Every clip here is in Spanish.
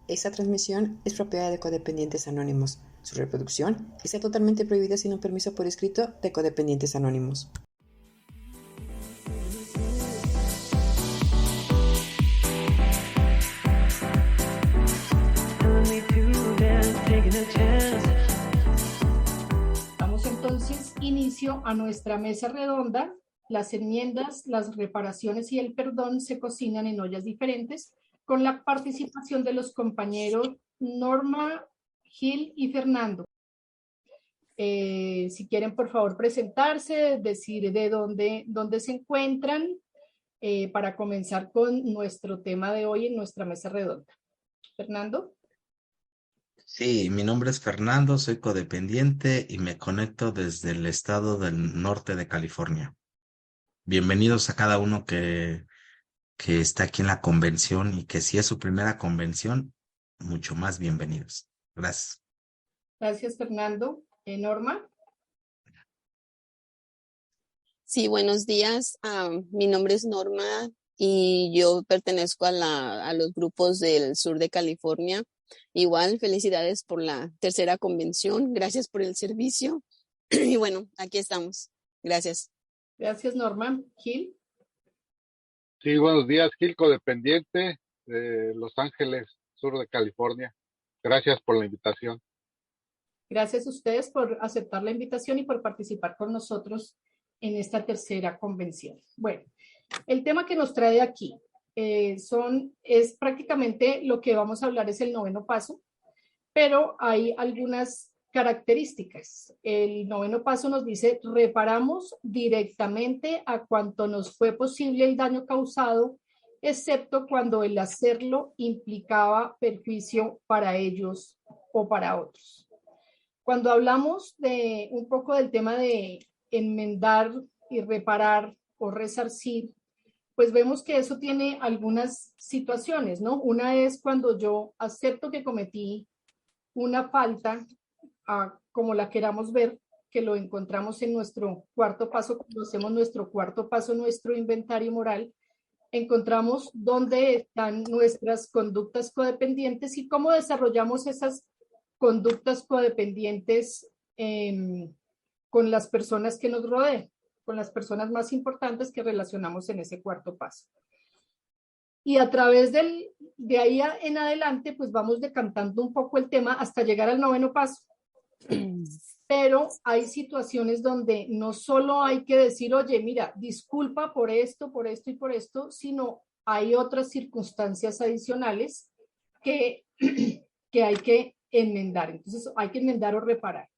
Esta transmisión es propiedad de Codependientes Anónimos. Su reproducción está totalmente prohibida sin un permiso por escrito de Codependientes Anónimos. Damos entonces inicio a nuestra mesa redonda. Las enmiendas, las reparaciones y el perdón se cocinan en ollas diferentes, con la participación de los compañeros Norma, Gil y Fernando. Si quieren, por favor, presentarse, decir de dónde se encuentran, para comenzar con nuestro tema de hoy en nuestra mesa redonda. Fernando. Sí, mi nombre es Fernando, soy codependiente y me conecto desde el estado del norte de California. Bienvenidos a cada uno que está aquí en la convención y que si es su primera convención, mucho más bienvenidos. Gracias. Gracias, Fernando. Norma. Sí, buenos días. Mi nombre es Norma y yo pertenezco a los grupos del sur de California. Igual, felicidades por la tercera convención. Gracias por el servicio. Y bueno, aquí estamos. Gracias. Gracias, Norma. Gil. Sí, buenos días, Gil, codependiente de Los Ángeles, sur de California. Gracias por la invitación. Gracias a ustedes por aceptar la invitación y por participar con nosotros en esta tercera convención. Bueno, el tema que nos trae aquí es prácticamente lo que vamos a hablar, es el noveno paso, pero hay algunas características. El noveno paso nos dice: reparamos directamente a cuanto nos fue posible el daño causado, excepto cuando el hacerlo implicaba perjuicio para ellos o para otros. Cuando hablamos de un poco del tema de enmendar y reparar o resarcir, pues vemos que eso tiene algunas situaciones, ¿no? Una es cuando yo acepto que cometí una falta, como la queramos ver, que lo encontramos en nuestro cuarto paso, cuando hacemos nuestro cuarto paso, nuestro inventario moral, encontramos dónde están nuestras conductas codependientes y cómo desarrollamos esas conductas codependientes con las personas que nos rodean, con las personas más importantes que relacionamos en ese cuarto paso. Y a través de ahí en adelante, pues vamos decantando un poco el tema hasta llegar al noveno paso. Pero hay situaciones donde no solo hay que decir, oye, mira, disculpa por esto y por esto, sino hay otras circunstancias adicionales que hay que enmendar. Entonces, hay que enmendar o reparar.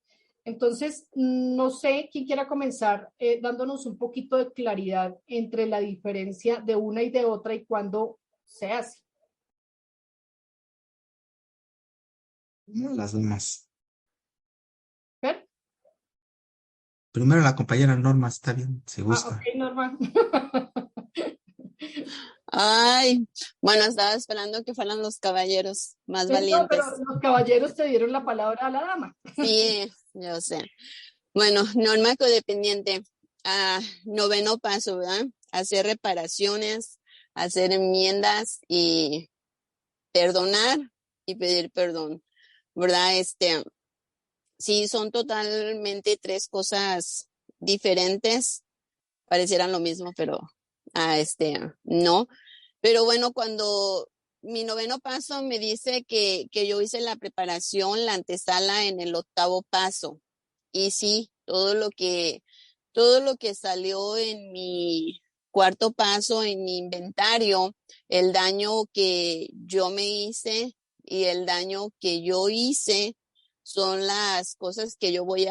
Entonces, no sé quién quiera comenzar dándonos un poquito de claridad entre la diferencia de una y de otra y cuándo se hace. Las demás. ¿Ver? Primero la compañera Norma, está bien, si gusta. Ok, Norma. Ay, bueno, estaba esperando que fueran los caballeros más valientes. Pero los caballeros te dieron la palabra a la dama. Sí, yo sé. Bueno, Norma codependiente. Noveno paso, ¿verdad? Hacer reparaciones, hacer enmiendas y perdonar y pedir perdón, ¿verdad? Sí, son totalmente tres cosas diferentes. Parecieran lo mismo, pero no. Pero bueno, cuando mi noveno paso me dice que yo hice la preparación, la antesala en el octavo paso. Y sí, todo lo que salió en mi cuarto paso, en mi inventario, el daño que yo me hice y el daño que yo hice son las cosas que yo voy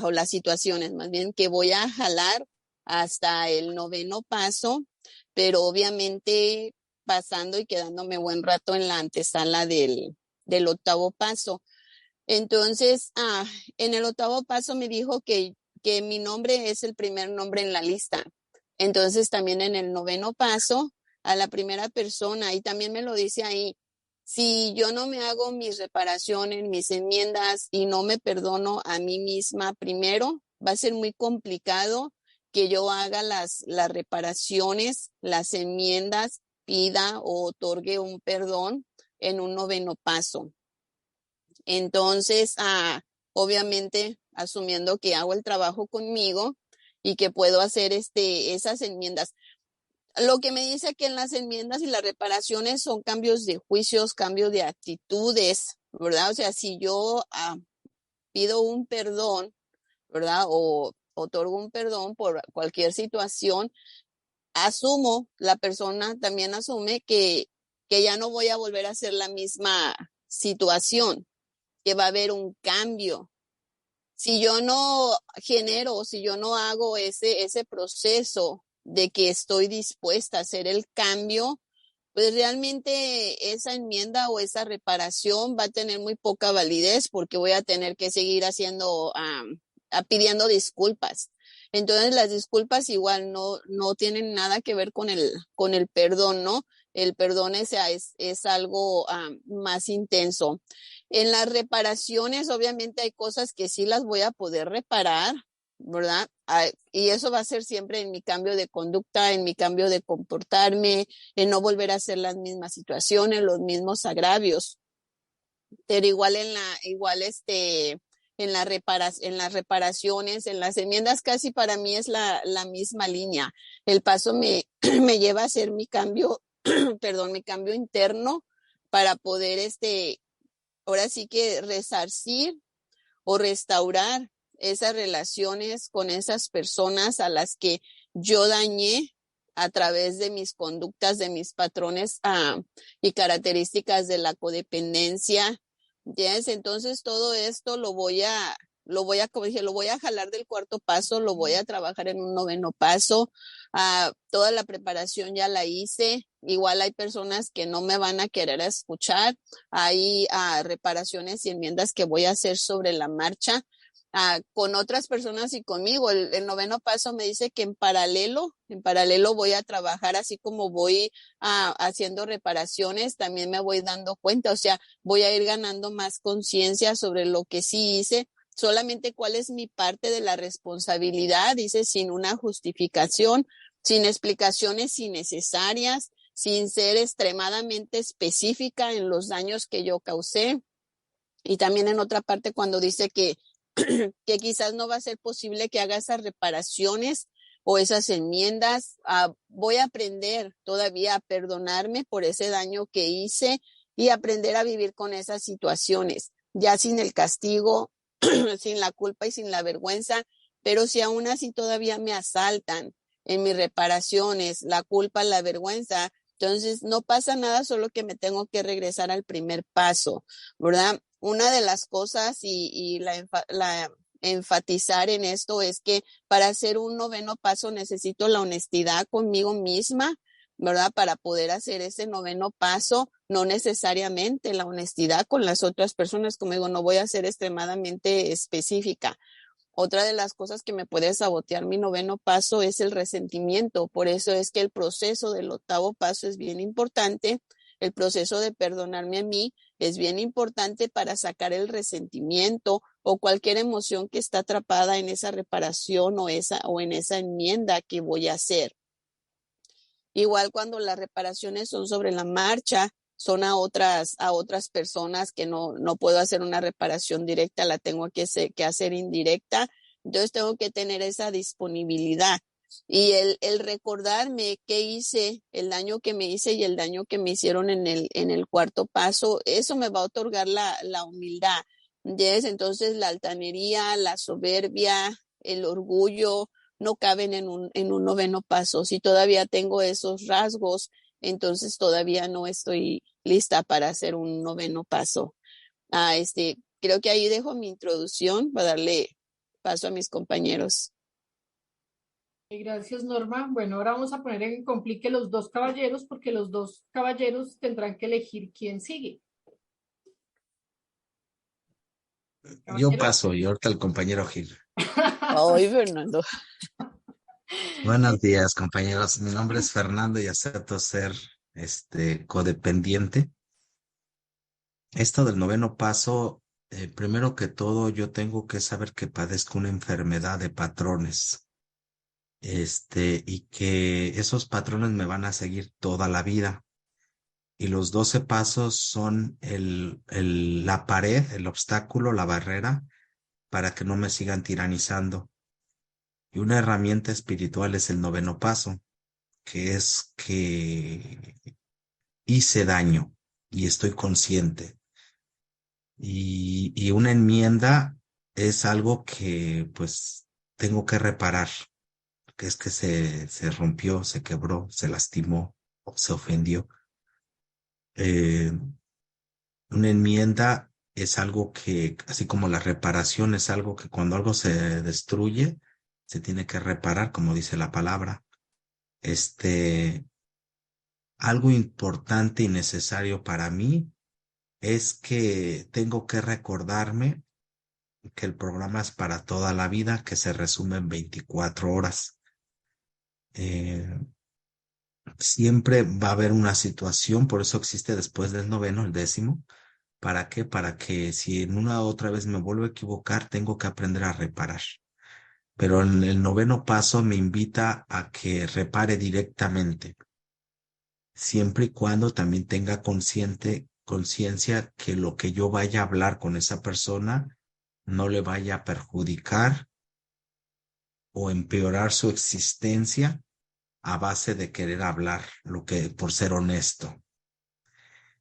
o las situaciones más bien que voy a jalar hasta el noveno paso, pero obviamente pasando y quedándome buen rato en la antesala del octavo paso. Entonces, en el octavo paso me dijo que mi nombre es el primer nombre en la lista. Entonces, también en el noveno paso, a la primera persona, y también me lo dice ahí, si yo no me hago mis reparaciones, mis enmiendas y no me perdono a mí misma primero, va a ser muy complicado que yo haga las reparaciones, las enmiendas, pida o otorgue un perdón en un noveno paso. Entonces, obviamente, asumiendo que hago el trabajo conmigo y que puedo hacer esas enmiendas. Lo que me dice que en las enmiendas y las reparaciones son cambios de juicios, cambios de actitudes, ¿verdad? O sea, si yo pido un perdón, ¿verdad? O otorgo un perdón por cualquier situación, la persona también asume que ya no voy a volver a hacer la misma situación, que va a haber un cambio. Si yo no genero, si yo no hago ese proceso de que estoy dispuesta a hacer el cambio, pues realmente esa enmienda o esa reparación va a tener muy poca validez porque voy a tener que seguir pidiendo disculpas. Entonces las disculpas igual no tienen nada que ver con el perdón, ¿no? El perdón es algo más intenso. En las reparaciones, obviamente hay cosas que sí las voy a poder reparar, ¿verdad? Y eso va a ser siempre en mi cambio de conducta, en mi cambio de comportarme, en no volver a hacer las mismas situaciones, los mismos agravios. Pero igual en las reparaciones, en las enmiendas, casi para mí es la misma línea. El paso me lleva a hacer mi cambio, perdón, mi cambio interno para poder ahora sí que resarcir o restaurar esas relaciones con esas personas a las que yo dañé a través de mis conductas, de mis patrones y características de la codependencia. ¿Yes? Entonces todo esto lo voy a jalar del cuarto paso, lo voy a trabajar en un noveno paso. Toda la preparación ya la hice. Igual hay personas que no me van a querer escuchar. Hay reparaciones y enmiendas que voy a hacer sobre la marcha. Con otras personas y conmigo. El noveno paso me dice que en paralelo voy a trabajar, así como voy haciendo reparaciones, también me voy dando cuenta, o sea, voy a ir ganando más conciencia sobre lo que sí hice, solamente cuál es mi parte de la responsabilidad, dice, sin una justificación, sin explicaciones innecesarias, sin ser extremadamente específica en los daños que yo causé. Y también en otra parte cuando dice que quizás no va a ser posible que haga esas reparaciones o esas enmiendas. Voy a aprender todavía a perdonarme por ese daño que hice y aprender a vivir con esas situaciones, ya sin el castigo, sin la culpa y sin la vergüenza, pero si aún así todavía me asaltan en mis reparaciones, la culpa, la vergüenza, entonces no pasa nada, solo que me tengo que regresar al primer paso, ¿verdad? Una de las cosas y la enfatizar en esto es que para hacer un noveno paso necesito la honestidad conmigo misma, ¿verdad? Para poder hacer ese noveno paso, no necesariamente la honestidad con las otras personas, como digo, no voy a ser extremadamente específica. Otra de las cosas que me puede sabotear mi noveno paso es el resentimiento. Por eso es que el proceso del octavo paso es bien importante. El proceso de perdonarme a mí es bien importante para sacar el resentimiento o cualquier emoción que está atrapada en esa reparación o en esa enmienda que voy a hacer. Igual cuando las reparaciones son sobre la marcha, son a otras personas que no puedo hacer una reparación directa, la tengo que hacer indirecta. Entonces tengo que tener esa disponibilidad. Y el recordarme qué hice, el daño que me hice y el daño que me hicieron en el cuarto paso, eso me va a otorgar la humildad. ¿Yes? Entonces la altanería, la soberbia, el orgullo no caben en un noveno paso. Si todavía tengo esos rasgos, entonces todavía no estoy lista para hacer un noveno paso. Creo que ahí dejo mi introducción para darle paso a mis compañeros. Gracias, Norma. Bueno, ahora vamos a poner en complique los dos caballeros porque los dos caballeros tendrán que elegir quién sigue. Yo paso y ahorita el compañero Gil. Ay, Fernando. Buenos días, compañeros. Mi nombre es Fernando y acepto ser codependiente. Esto del noveno paso, primero que todo, yo tengo que saber que padezco una enfermedad de patrones. Y que esos patrones me van a seguir toda la vida. y los 12 pasos son la pared, el obstáculo, la barrera, para que no me sigan tiranizando. Y una herramienta espiritual es el 9º paso, que es que hice daño y estoy consciente. Y una enmienda es algo que pues tengo que reparar, que es que se rompió, se quebró, se lastimó o se ofendió. Eh, una enmienda es algo que, así como la reparación es algo que cuando algo se destruye, se tiene que reparar, como dice la palabra. Algo importante y necesario para mí es que tengo que recordarme que el programa es para toda la vida, que se resume en 24 horas. Eh, Siempre va a haber una situación, por eso existe después del 9º, el 10º. ¿Para qué? Para que si en una u otra vez me vuelvo a equivocar, tengo que aprender a reparar. Pero en el 9º paso me invita a que repare directamente, siempre y cuando también tenga conciencia que lo que yo vaya a hablar con esa persona no le vaya a perjudicar o empeorar su existencia a base de querer hablar por ser honesto.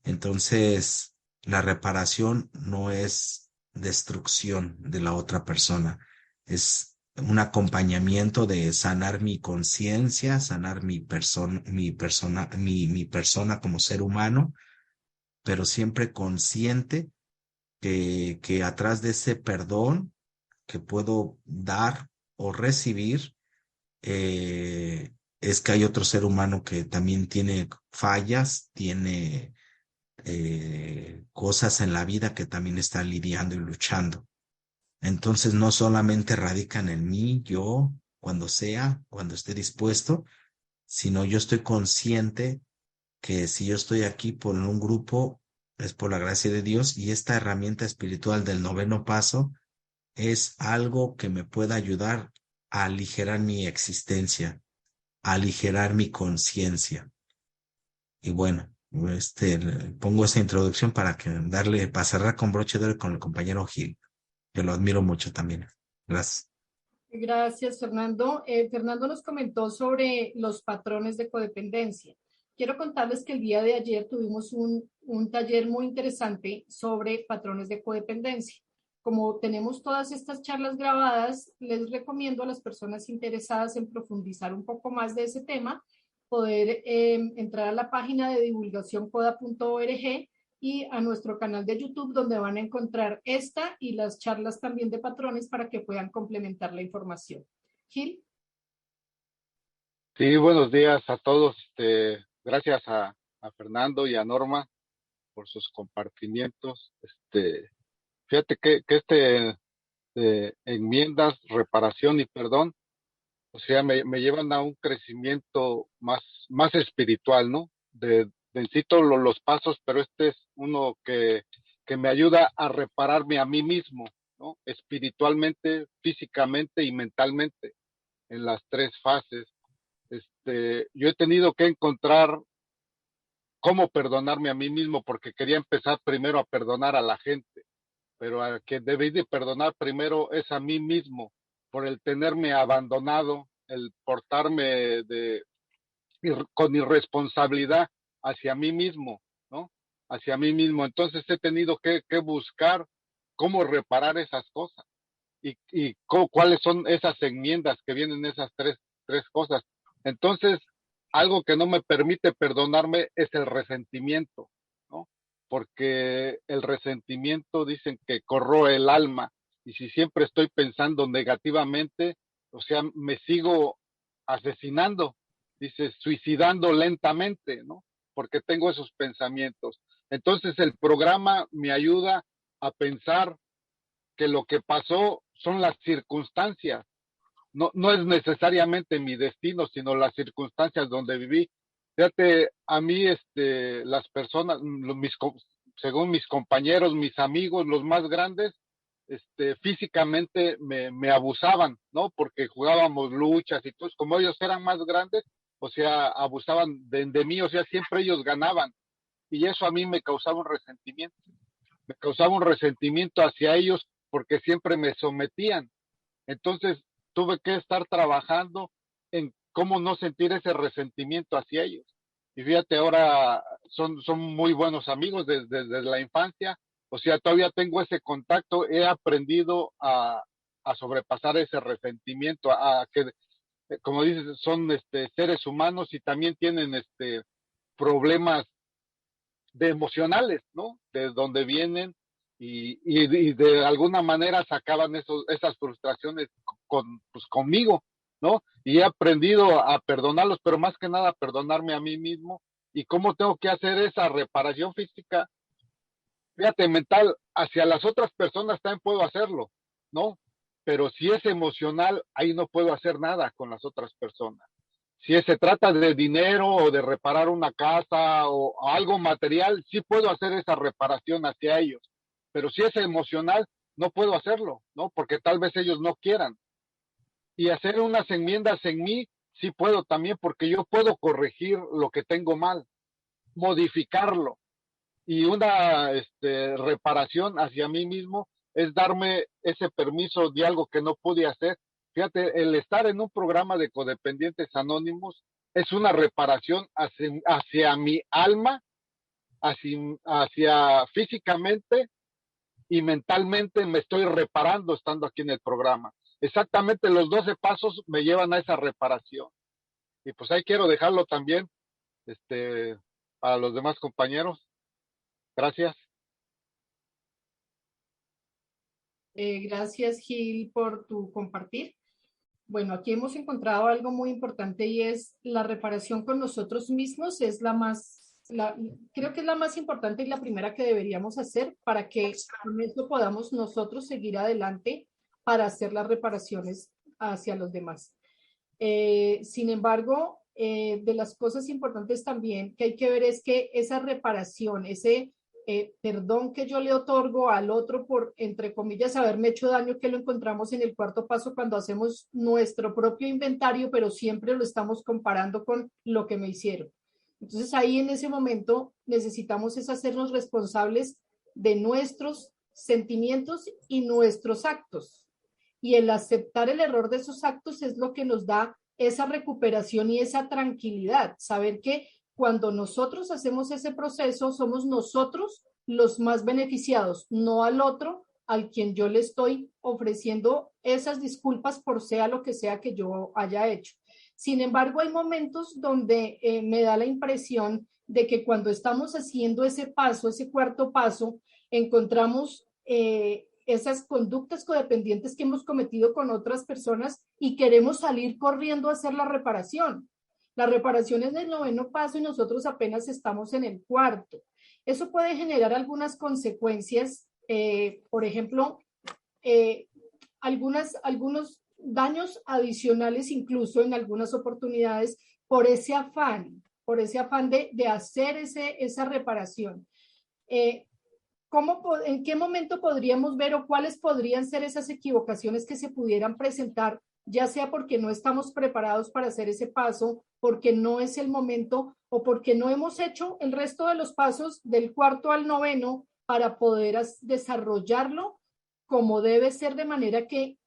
Entonces, la reparación no es destrucción de la otra persona, es un acompañamiento de sanar mi conciencia, sanar mi persona como ser humano, pero siempre consciente que atrás de ese perdón que puedo dar o recibir, es que hay otro ser humano que también tiene fallas, tiene cosas en la vida que también está lidiando y luchando. Entonces no solamente radican en mí, yo, cuando esté dispuesto, sino yo estoy consciente que si yo estoy aquí por un grupo, es por la gracia de Dios, y esta herramienta espiritual del 9º paso es algo que me pueda ayudar a aligerar mi existencia, a aligerar mi conciencia. Y bueno, pongo esa introducción para cerrar con broche de oro con el compañero Gil, que lo admiro mucho también. Gracias. Gracias, Fernando. Fernando nos comentó sobre los patrones de codependencia. Quiero contarles que el día de ayer tuvimos un taller muy interesante sobre patrones de codependencia. Como tenemos todas estas charlas grabadas, les recomiendo a las personas interesadas en profundizar un poco más de ese tema, poder entrar a la página de divulgación coda.org y a nuestro canal de YouTube, donde van a encontrar esta y las charlas también de patrones para que puedan complementar la información. Gil. Sí, buenos días a todos. Gracias a Fernando y a Norma por sus compartimientos. Fíjate que enmiendas, reparación y perdón, o sea, me llevan a un crecimiento más espiritual, ¿no? De en sí todos los pasos, pero este es uno que me ayuda a repararme a mí mismo, ¿no? Espiritualmente, físicamente y mentalmente, en las 3 fases. Yo he tenido que encontrar cómo perdonarme a mí mismo, porque quería empezar primero a perdonar a la gente, pero a que debí de perdonar primero es a mí mismo, por el tenerme abandonado, el portarme con irresponsabilidad hacia mí mismo, ¿no? Hacia mí mismo. Entonces he tenido que buscar cómo reparar esas cosas y cuáles son esas enmiendas que vienen esas tres cosas. Entonces, algo que no me permite perdonarme es el resentimiento, ¿no? Porque el resentimiento dicen que corroe el alma, y si siempre estoy pensando negativamente, o sea, me sigo asesinando, dice, suicidando lentamente, ¿no? Porque tengo esos pensamientos. Entonces el programa me ayuda a pensar que lo que pasó son las circunstancias, no es necesariamente mi destino, sino las circunstancias donde viví. Fíjate, a mí, las personas, según mis compañeros, mis amigos, los más grandes, físicamente me abusaban, ¿no? Porque jugábamos luchas y todo, como ellos eran más grandes, o sea, abusaban de mí, o sea, siempre ellos ganaban. y eso a mí me causaba un resentimiento. Me causaba un resentimiento hacia ellos porque siempre me sometían. Entonces tuve que estar trabajando en cómo no sentir ese resentimiento hacia ellos. Y fíjate, ahora son muy buenos amigos desde la infancia. O sea, todavía tengo ese contacto. He aprendido a sobrepasar ese resentimiento, a que, como dices, son seres humanos y también tienen problemas de emocionales, ¿no? De donde vienen y de alguna manera sacaban esas frustraciones pues, conmigo, ¿no? Y he aprendido a perdonarlos, pero más que nada a perdonarme a mí mismo y cómo tengo que hacer esa reparación física, fíjate, mental, hacia las otras personas también puedo hacerlo, ¿no? Pero si es emocional, ahí no puedo hacer nada con las otras personas. Si se trata de dinero o de reparar una casa o algo material, sí puedo hacer esa reparación hacia ellos. Pero si es emocional, no puedo hacerlo, ¿no? Porque tal vez ellos no quieran. Y hacer unas enmiendas en mí, sí puedo también, porque yo puedo corregir lo que tengo mal, modificarlo. Y una reparación hacia mí mismo es darme ese permiso de algo que no pude hacer. Fíjate, el estar en un programa de codependientes anónimos es una reparación hacia mi alma, hacia físicamente y mentalmente me estoy reparando estando aquí en el programa. Exactamente los 12 pasos me llevan a esa reparación. Y pues ahí quiero dejarlo también para los demás compañeros. Gracias. Gracias, Gil, por tu compartir. Bueno, aquí hemos encontrado algo muy importante y es la reparación con nosotros mismos. Creo que es la más importante y la primera que deberíamos hacer para que con esto podamos nosotros seguir adelante para hacer las reparaciones hacia los demás. Sin embargo, de las cosas importantes también que hay que ver es que esa reparación, ese perdón que yo le otorgo al otro por, entre comillas, haberme hecho daño, que lo encontramos en el cuarto paso cuando hacemos nuestro propio inventario, pero siempre lo estamos comparando con lo que me hicieron. Entonces ahí en ese momento necesitamos es hacernos responsables de nuestros sentimientos y nuestros actos. Y el aceptar el error de esos actos es lo que nos da esa recuperación y esa tranquilidad, saber que cuando nosotros hacemos ese proceso, somos nosotros los más beneficiados, no al otro al quien yo le estoy ofreciendo esas disculpas por sea lo que sea que yo haya hecho. Sin embargo, hay momentos donde me da la impresión de que cuando estamos haciendo ese paso, ese cuarto paso, encontramos esas conductas codependientes que hemos cometido con otras personas y queremos salir corriendo a hacer la reparación. La reparación es el 9º paso y nosotros apenas estamos en el 4º. Eso puede generar algunas consecuencias, por ejemplo, algunos daños adicionales incluso en algunas oportunidades por ese afán de hacer esa reparación. ¿En qué momento podríamos ver o cuáles podrían ser esas equivocaciones que se pudieran presentar, ya sea porque no estamos preparados para hacer ese paso, porque no es el momento o porque no hemos hecho el resto de los pasos del 4º al 9º para poder desarrollarlo como debe ser, de manera que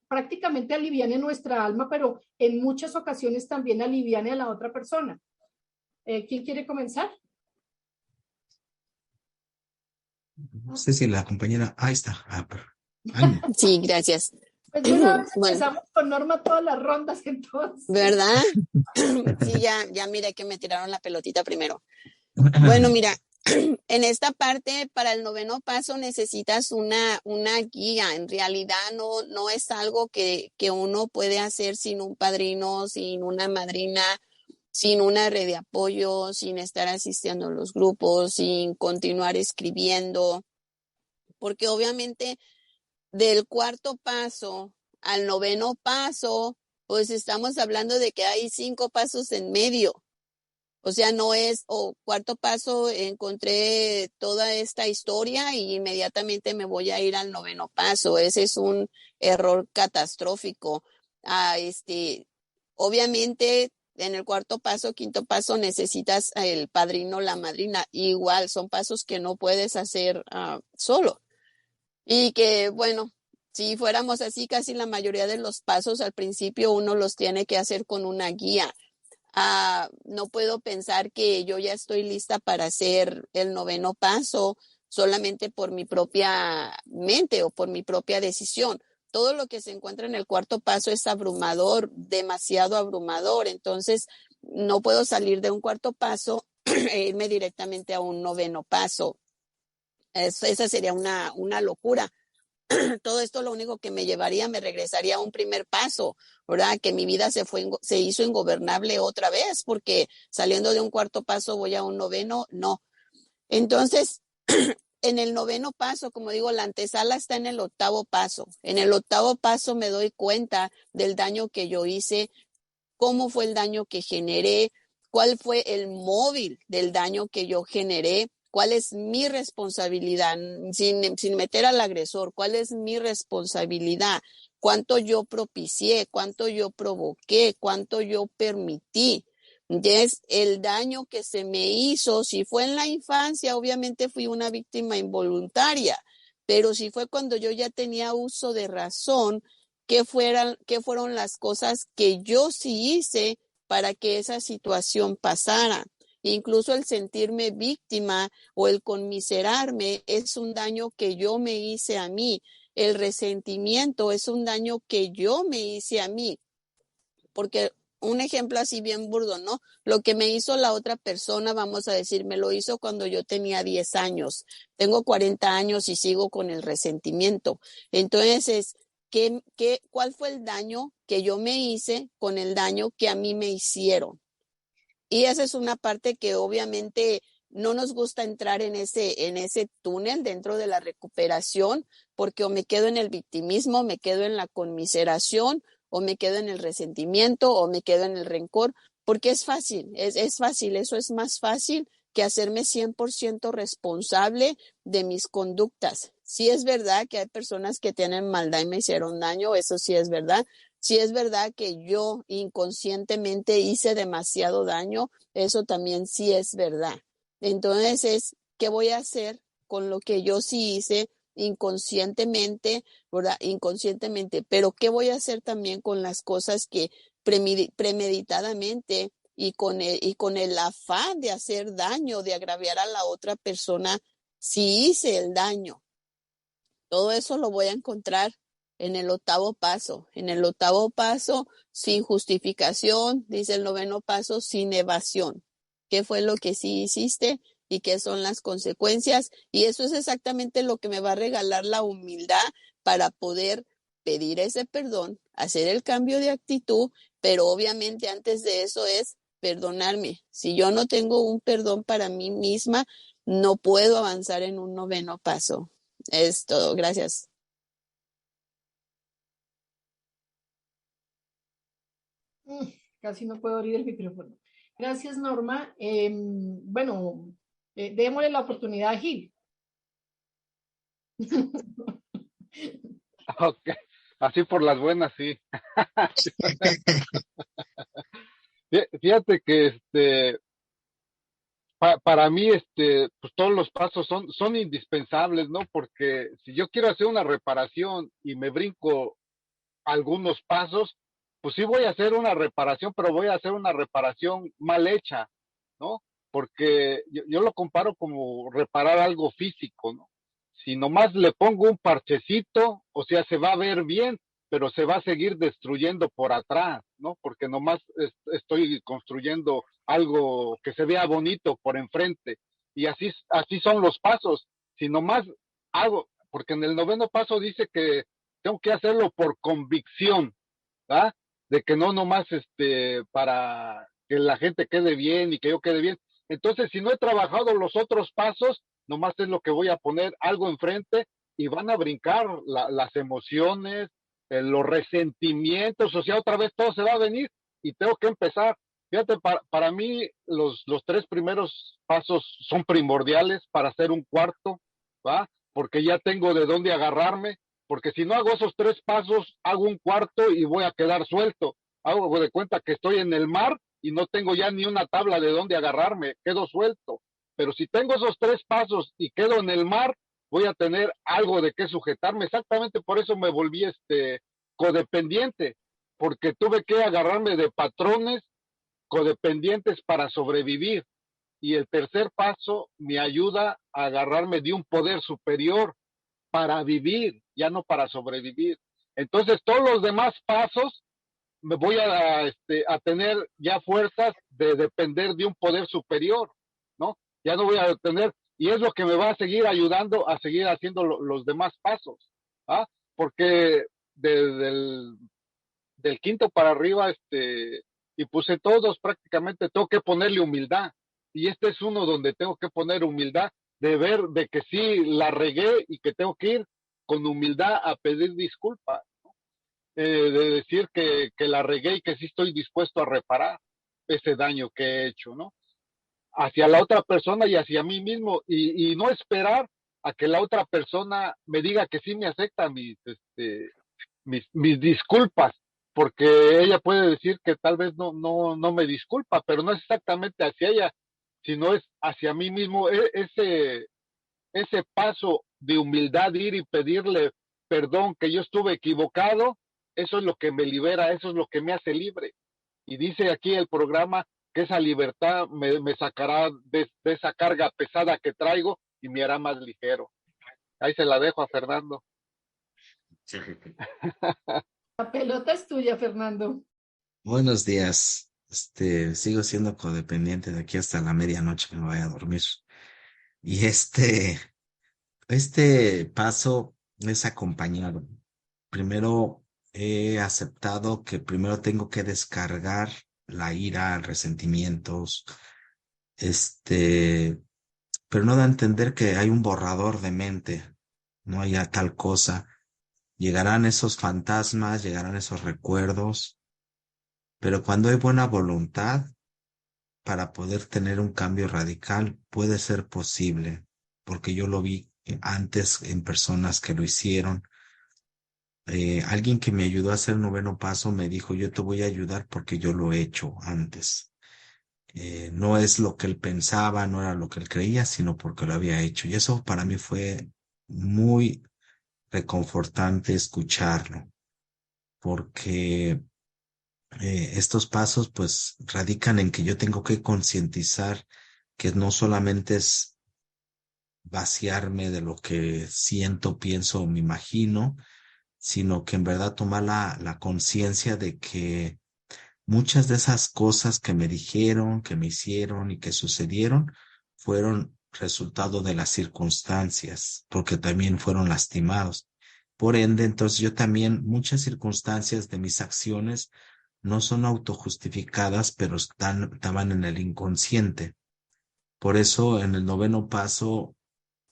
prácticamente aliviane nuestra alma, pero en muchas ocasiones también aliviane a la otra persona? ¿Quién quiere comenzar? No sé si la compañera, ahí está. Sí, gracias. Pues de una vez Bueno, empezamos con Norma todas las rondas entonces. ¿verdad? Sí, ya miré que me tiraron la pelotita primero. Bueno, mira, en esta parte, para el 9º paso necesitas una guía. En realidad no es algo que uno puede hacer sin un padrino, sin una madrina, sin una red de apoyo, sin estar asistiendo a los grupos, sin continuar escribiendo, porque obviamente del 4º paso al 9º paso, pues estamos hablando de que hay 5 pasos en medio. O sea, no es, 4º paso, encontré toda esta historia y inmediatamente me voy a ir al 9º paso. Ese es un error catastrófico. Obviamente en el cuarto paso, quinto paso, necesitas el padrino, la madrina. Igual, son pasos que no puedes hacer solo. Y que, bueno, si fuéramos así, casi la mayoría de los pasos al principio uno los tiene que hacer con una guía. No puedo pensar que yo ya estoy lista para hacer el noveno paso solamente por mi propia mente o por mi propia decisión. Todo lo que se encuentra en el cuarto paso es abrumador, demasiado abrumador. Entonces, no puedo salir de un cuarto paso e irme directamente a un noveno paso. Esa sería una locura. Todo esto lo único que me regresaría a un primer paso, ¿verdad? Que mi vida se hizo ingobernable otra vez, porque saliendo de un cuarto paso voy a un noveno, no. Entonces, en el noveno paso, como digo, la antesala está en el octavo paso. En el octavo paso me doy cuenta del daño que yo hice, cómo fue el daño que generé, cuál fue el móvil del daño que yo generé, cuál es mi responsabilidad, sin meter al agresor, cuál es mi responsabilidad, cuánto yo propicié, cuánto yo provoqué, cuánto yo permití. Es el daño que se me hizo. Si fue en la infancia, obviamente fui una víctima involuntaria, pero si fue cuando yo ya tenía uso de razón, ¿qué fueron las cosas que yo sí hice para que esa situación pasara? Incluso el sentirme víctima o el conmiserarme es un daño que yo me hice a mí. El resentimiento es un daño que yo me hice a mí. Porque un ejemplo así bien burdo, ¿no? Lo que me hizo la otra persona, vamos a decir, me lo hizo cuando yo tenía 10 años. Tengo 40 años y sigo con el resentimiento. Entonces, ¿cuál fue el daño que yo me hice con el daño que a mí me hicieron? Y esa es una parte que obviamente no nos gusta entrar en ese túnel dentro de la recuperación, porque o me quedo en el victimismo, me quedo en la conmiseración, o me quedo en el resentimiento, o me quedo en el rencor, porque es fácil, es fácil, eso es más fácil que hacerme 100% responsable de mis conductas. Sí es verdad que hay personas que tienen maldad y me hicieron daño, eso sí es verdad. Si es verdad que yo inconscientemente hice demasiado daño, eso también sí es verdad. Entonces, ¿qué voy a hacer con lo que yo sí hice inconscientemente, ¿verdad? Inconscientemente, pero ¿qué voy a hacer también con las cosas que premeditadamente y con el afán de hacer daño, de agraviar a la otra persona, sí hice el daño? Todo eso lo voy a encontrar en el octavo paso. En el octavo paso, sin justificación, dice el noveno paso, sin evasión. ¿Qué fue lo que sí hiciste y qué son las consecuencias? Y eso es exactamente lo que me va a regalar la humildad para poder pedir ese perdón, hacer el cambio de actitud, pero obviamente antes de eso es perdonarme. Si yo no tengo un perdón para mí misma, no puedo avanzar en un noveno paso. Es todo, gracias. Casi no puedo abrir el micrófono. Gracias, Norma. Bueno, démosle la oportunidad a Gil. Ok, así por las buenas, sí. Fíjate que para mí, pues todos los pasos son indispensables, ¿no? Porque si yo quiero hacer una reparación y me brinco algunos pasos, pues sí voy a hacer una reparación, pero voy a hacer una reparación mal hecha, ¿no? Porque yo lo comparo como reparar algo físico, ¿no? Si nomás le pongo un parchecito, o sea, se va a ver bien, pero se va a seguir destruyendo por atrás, ¿no? Porque nomás estoy construyendo algo que se vea bonito por enfrente. Y así son los pasos. Si nomás hago, porque en el noveno paso dice que tengo que hacerlo por convicción, ¿verdad? De que no nomás para que la gente quede bien y que yo quede bien. Entonces, si no he trabajado los otros pasos, nomás es lo que voy a poner algo enfrente y van a brincar las emociones, los resentimientos, o sea, otra vez todo se va a venir y tengo que empezar. Fíjate, para mí los tres primeros pasos son primordiales para hacer un cuarto, ¿va? Porque ya tengo de dónde agarrarme, porque si no hago esos tres pasos, hago un cuarto y voy a quedar suelto. Hago de cuenta que estoy en el mar y no tengo ya ni una tabla de dónde agarrarme, quedo suelto. Pero si tengo esos 3 pasos y quedo en el mar, voy a tener algo de qué sujetarme. Exactamente por eso me volví codependiente, porque tuve que agarrarme de patrones codependientes para sobrevivir. Y el tercer paso me ayuda a agarrarme de un poder superior para vivir, ya no para sobrevivir. Entonces, todos los demás pasos me voy a tener ya fuerzas de depender de un poder superior, ¿no? Ya no voy a tener, y es lo que me va a seguir ayudando a seguir haciendo los demás pasos, ¿ah? Porque del quinto para arriba, y puse todos prácticamente, tengo que ponerle humildad. Y este es uno donde tengo que poner humildad, de ver de que sí la regué y que tengo que ir con humildad a pedir disculpas, de decir que la regué y que sí estoy dispuesto a reparar ese daño que he hecho, ¿no? Hacia la otra persona y hacia mí mismo, y no esperar a que la otra persona me diga que sí me acepta mis disculpas, porque ella puede decir que tal vez no me disculpa, pero no es exactamente hacia ella, sino es hacia mí mismo. Ese paso de humildad, ir y pedirle perdón, que yo estuve equivocado, eso es lo que me libera, eso es lo que me hace libre. Y dice aquí el programa que esa libertad me sacará de esa carga pesada que traigo y me hará más ligero. Ahí se la dejo a Fernando. Sí. La pelota es tuya, Fernando. Buenos días. Sigo siendo codependiente de aquí hasta la medianoche que me vaya a dormir. Y este paso es acompañado. Primero he aceptado que primero tengo que descargar la ira, resentimientos, pero no da a entender que hay un borrador de mente, no haya tal cosa. Llegarán esos fantasmas, llegarán esos recuerdos, pero cuando hay buena voluntad para poder tener un cambio radical, puede ser posible, porque yo lo vi antes en personas que lo hicieron. Alguien que me ayudó a hacer el noveno paso me dijo, yo te voy a ayudar porque yo lo he hecho antes. No es lo que él pensaba, no era lo que él creía, sino porque lo había hecho. Y eso para mí fue muy reconfortante escucharlo, porque estos pasos pues radican en que yo tengo que concientizar que no solamente es vaciarme de lo que siento, pienso o me imagino, sino que en verdad tomar la conciencia de que muchas de esas cosas que me dijeron, que me hicieron y que sucedieron fueron resultado de las circunstancias, porque también fueron lastimados. Por ende, entonces yo también, muchas circunstancias de mis acciones no son autojustificadas, pero estaban en el inconsciente. Por eso, en el noveno paso,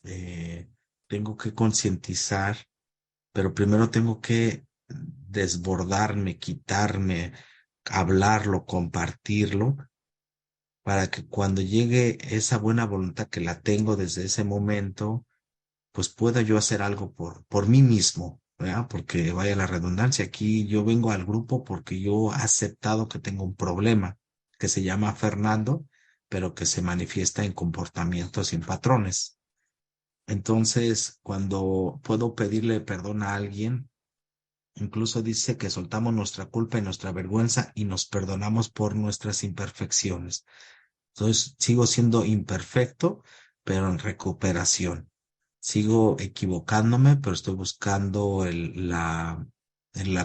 eh, tengo que concientizar, pero primero tengo que desbordarme, quitarme, hablarlo, compartirlo, para que cuando llegue esa buena voluntad que la tengo desde ese momento, pues pueda yo hacer algo por mí mismo, ¿verdad? Porque vaya la redundancia, aquí yo vengo al grupo porque yo he aceptado que tengo un problema que se llama Fernando, pero que se manifiesta en comportamientos y en patrones. Entonces, cuando puedo pedirle perdón a alguien, incluso dice que soltamos nuestra culpa y nuestra vergüenza y nos perdonamos por nuestras imperfecciones. Entonces, sigo siendo imperfecto, pero en recuperación. Sigo equivocándome, pero estoy buscando la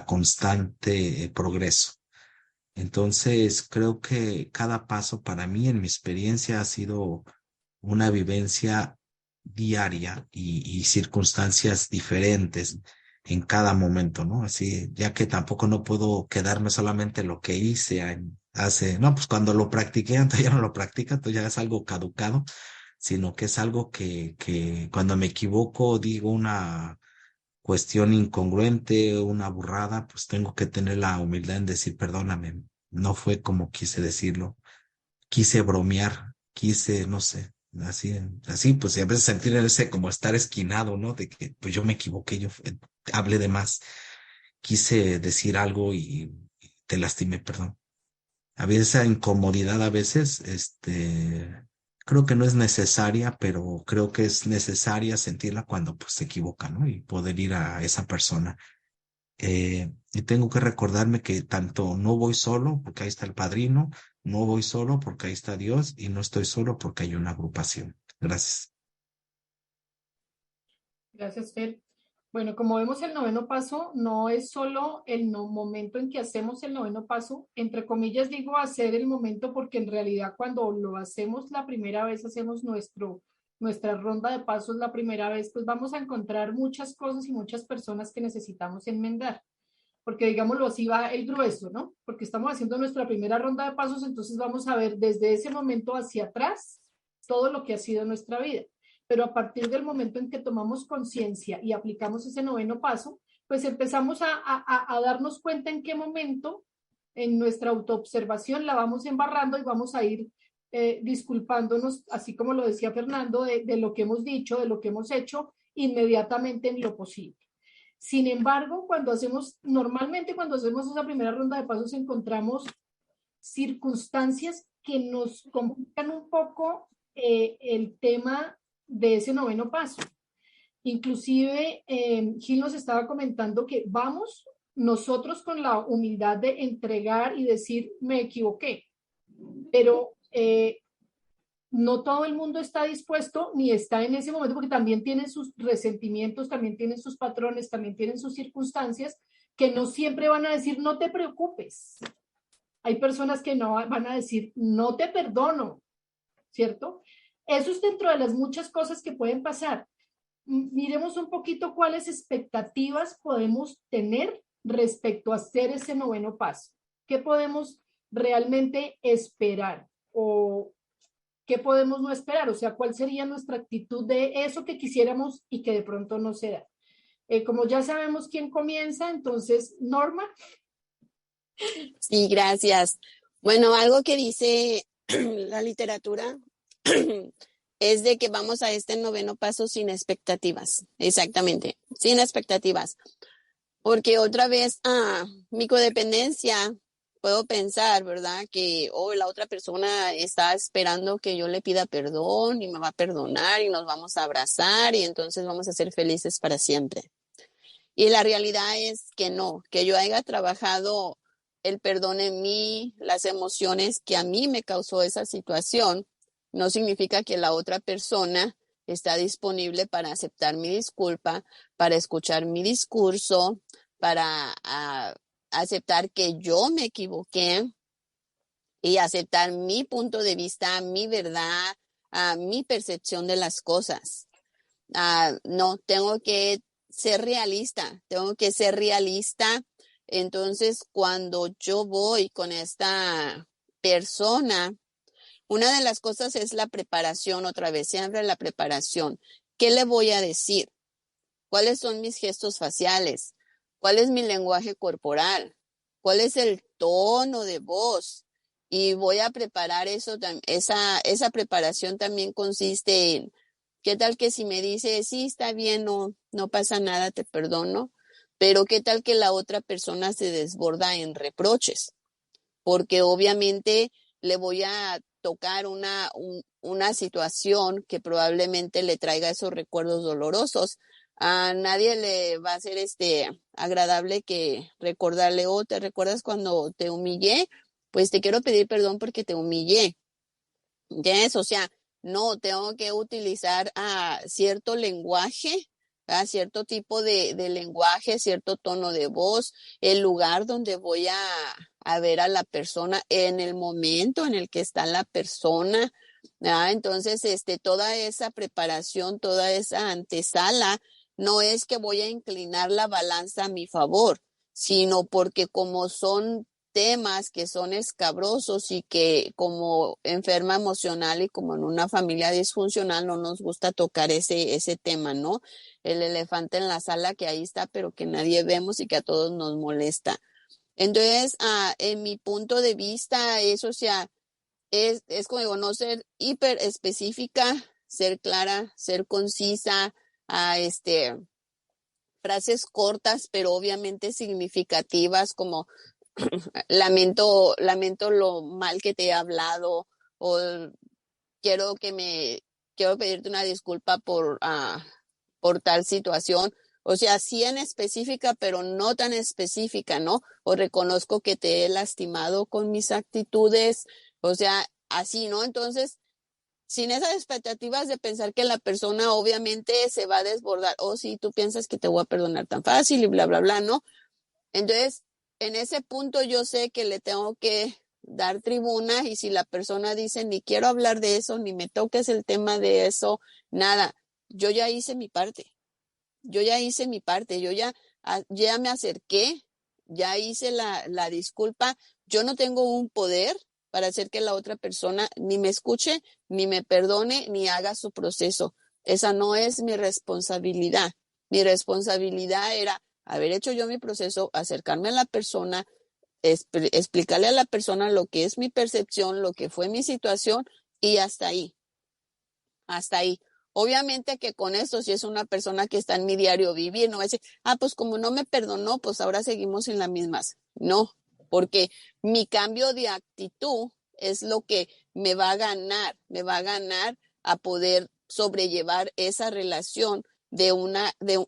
constante progreso. Entonces, creo que cada paso para mí, en mi experiencia, ha sido una vivencia diaria y circunstancias diferentes en cada momento, ¿no? Así, ya que tampoco no puedo quedarme solamente en lo que hice no, pues cuando lo practiqué, entonces ya no lo practica, entonces ya es algo caducado, sino que es algo que cuando me equivoco digo una cuestión incongruente, una burrada, pues tengo que tener la humildad en decir, perdóname, no fue como quise decirlo, quise bromear, no sé, así, pues y a veces sentir ese como estar esquinado, ¿no? De que pues yo me equivoqué, hablé de más, quise decir algo y te lastimé, perdón. había esa incomodidad a veces, creo que no es necesaria, pero creo que es necesaria sentirla cuando pues se equivoca, ¿no? Y poder ir a esa persona. Y tengo que recordarme que tanto no voy solo porque ahí está el padrino, no voy solo porque ahí está Dios y no estoy solo porque hay una agrupación. Gracias. Gracias, Fer. Bueno, como vemos, el noveno paso no es solo el momento en que hacemos el noveno paso, entre comillas digo hacer el momento porque en realidad cuando lo hacemos la primera vez, hacemos nuestra ronda de pasos la primera vez, pues vamos a encontrar muchas cosas y muchas personas que necesitamos enmendar, porque digámoslo así va el grueso, ¿no? Porque estamos haciendo nuestra primera ronda de pasos, entonces vamos a ver desde ese momento hacia atrás todo lo que ha sido nuestra vida. Pero a partir del momento en que tomamos conciencia y aplicamos ese noveno paso, pues empezamos a darnos cuenta en qué momento en nuestra autoobservación la vamos embarrando y vamos a ir disculpándonos, así como lo decía Fernando, de lo que hemos dicho, de lo que hemos hecho, inmediatamente en lo posible. Sin embargo, normalmente cuando hacemos esa primera ronda de pasos encontramos circunstancias que nos complican un poco el tema de ese noveno paso. Inclusive, Gil nos estaba comentando que vamos nosotros con la humildad de entregar y decir, me equivoqué, pero no todo el mundo está dispuesto ni está en ese momento porque también tienen sus resentimientos, también tienen sus patrones, también tienen sus circunstancias que no siempre van a decir, no te preocupes. Hay personas que no van a decir, no te perdono, ¿cierto? Eso es dentro de las muchas cosas que pueden pasar. Miremos un poquito cuáles expectativas podemos tener respecto a hacer ese noveno paso. ¿Qué podemos realmente esperar? ¿O qué podemos no esperar? O sea, ¿cuál sería nuestra actitud de eso que quisiéramos y que de pronto no se da? Como ya sabemos quién comienza, entonces, Norma. Sí, gracias. Bueno, algo que dice la literatura es de que vamos a este noveno paso sin expectativas. Exactamente, sin expectativas. Porque otra vez, mi codependencia, puedo pensar, ¿verdad? Que la otra persona está esperando que yo le pida perdón y me va a perdonar y nos vamos a abrazar y entonces vamos a ser felices para siempre. Y la realidad es que no, que yo haya trabajado el perdón en mí, las emociones que a mí me causó esa situación, no significa que la otra persona está disponible para aceptar mi disculpa, para escuchar mi discurso, para aceptar que yo me equivoqué y aceptar mi punto de vista, mi verdad, mi percepción de las cosas. No, tengo que ser realista. Entonces, cuando yo voy con esta persona, una de las cosas es la preparación, otra vez, siempre la preparación. ¿Qué le voy a decir? ¿Cuáles son mis gestos faciales? ¿Cuál es mi lenguaje corporal? ¿Cuál es el tono de voz? Y voy a preparar eso, esa preparación también consiste en, ¿qué tal que si me dice, sí, está bien, no pasa nada, te perdono? Pero ¿qué tal que la otra persona se desborda en reproches? Porque obviamente le voy a tocar una situación que probablemente le traiga esos recuerdos dolorosos. A nadie le va a ser agradable que recordarle, ¿te recuerdas cuando te humillé? Pues te quiero pedir perdón porque te humillé. ¿Yes? O sea, no, tengo que utilizar cierto lenguaje, cierto tipo de lenguaje, cierto tono de voz, el lugar donde voy a ver a la persona, en el momento en el que está la persona. Entonces, toda esa preparación, toda esa antesala, no es que voy a inclinar la balanza a mi favor, sino porque como son temas que son escabrosos y que como enferma emocional y como en una familia disfuncional no nos gusta tocar ese tema, ¿no? El elefante en la sala que ahí está, pero que nadie vemos y que a todos nos molesta. Entonces, en mi punto de vista, eso, o sea, es como digo, no ser hiper específica, ser clara, ser concisa, frases cortas, pero obviamente significativas, como lamento lo mal que te he hablado, o quiero pedirte una disculpa por tal situación. O sea, sí en específica, pero no tan específica, ¿no? O reconozco que te he lastimado con mis actitudes, o sea, así, ¿no? Entonces, sin esas expectativas de pensar que la persona obviamente se va a desbordar, o si tú piensas que te voy a perdonar tan fácil y bla, bla, bla, ¿no? Entonces, en ese punto yo sé que le tengo que dar tribuna, y si la persona dice ni quiero hablar de eso, ni me toques el tema de eso, nada, yo ya hice mi parte. Yo ya hice mi parte, ya me acerqué, ya hice la disculpa. Yo no tengo un poder para hacer que la otra persona ni me escuche, ni me perdone, ni haga su proceso. Esa no es mi responsabilidad. Mi responsabilidad era haber hecho yo mi proceso, acercarme a la persona, explicarle a la persona lo que es mi percepción, lo que fue mi situación, y hasta ahí. Hasta ahí. Obviamente que con esto, si es una persona que está en mi diario vivir, no va a decir, pues como no me perdonó, pues ahora seguimos en las mismas. No, porque mi cambio de actitud es lo que me va a ganar a poder sobrellevar esa relación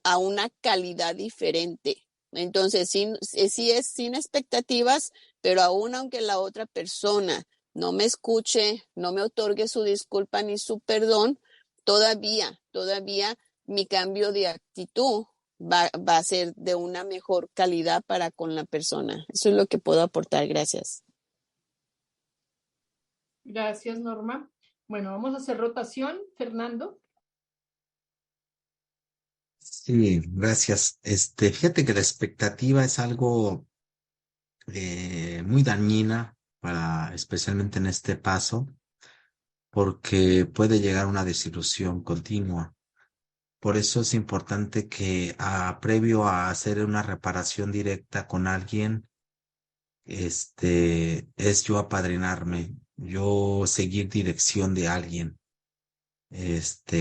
a una calidad diferente. Entonces, sí es sin expectativas, pero aún aunque la otra persona no me escuche, no me otorgue su disculpa ni su perdón, todavía mi cambio de actitud va a ser de una mejor calidad para con la persona. Eso es lo que puedo aportar. Gracias. Gracias, Norma. Bueno, vamos a hacer rotación. Fernando. Sí, gracias. Fíjate que la expectativa es algo muy dañina especialmente en este paso, porque puede llegar una desilusión continua. Por eso es importante que previo a hacer una reparación directa con alguien, es yo apadrinarme, yo seguir dirección de alguien,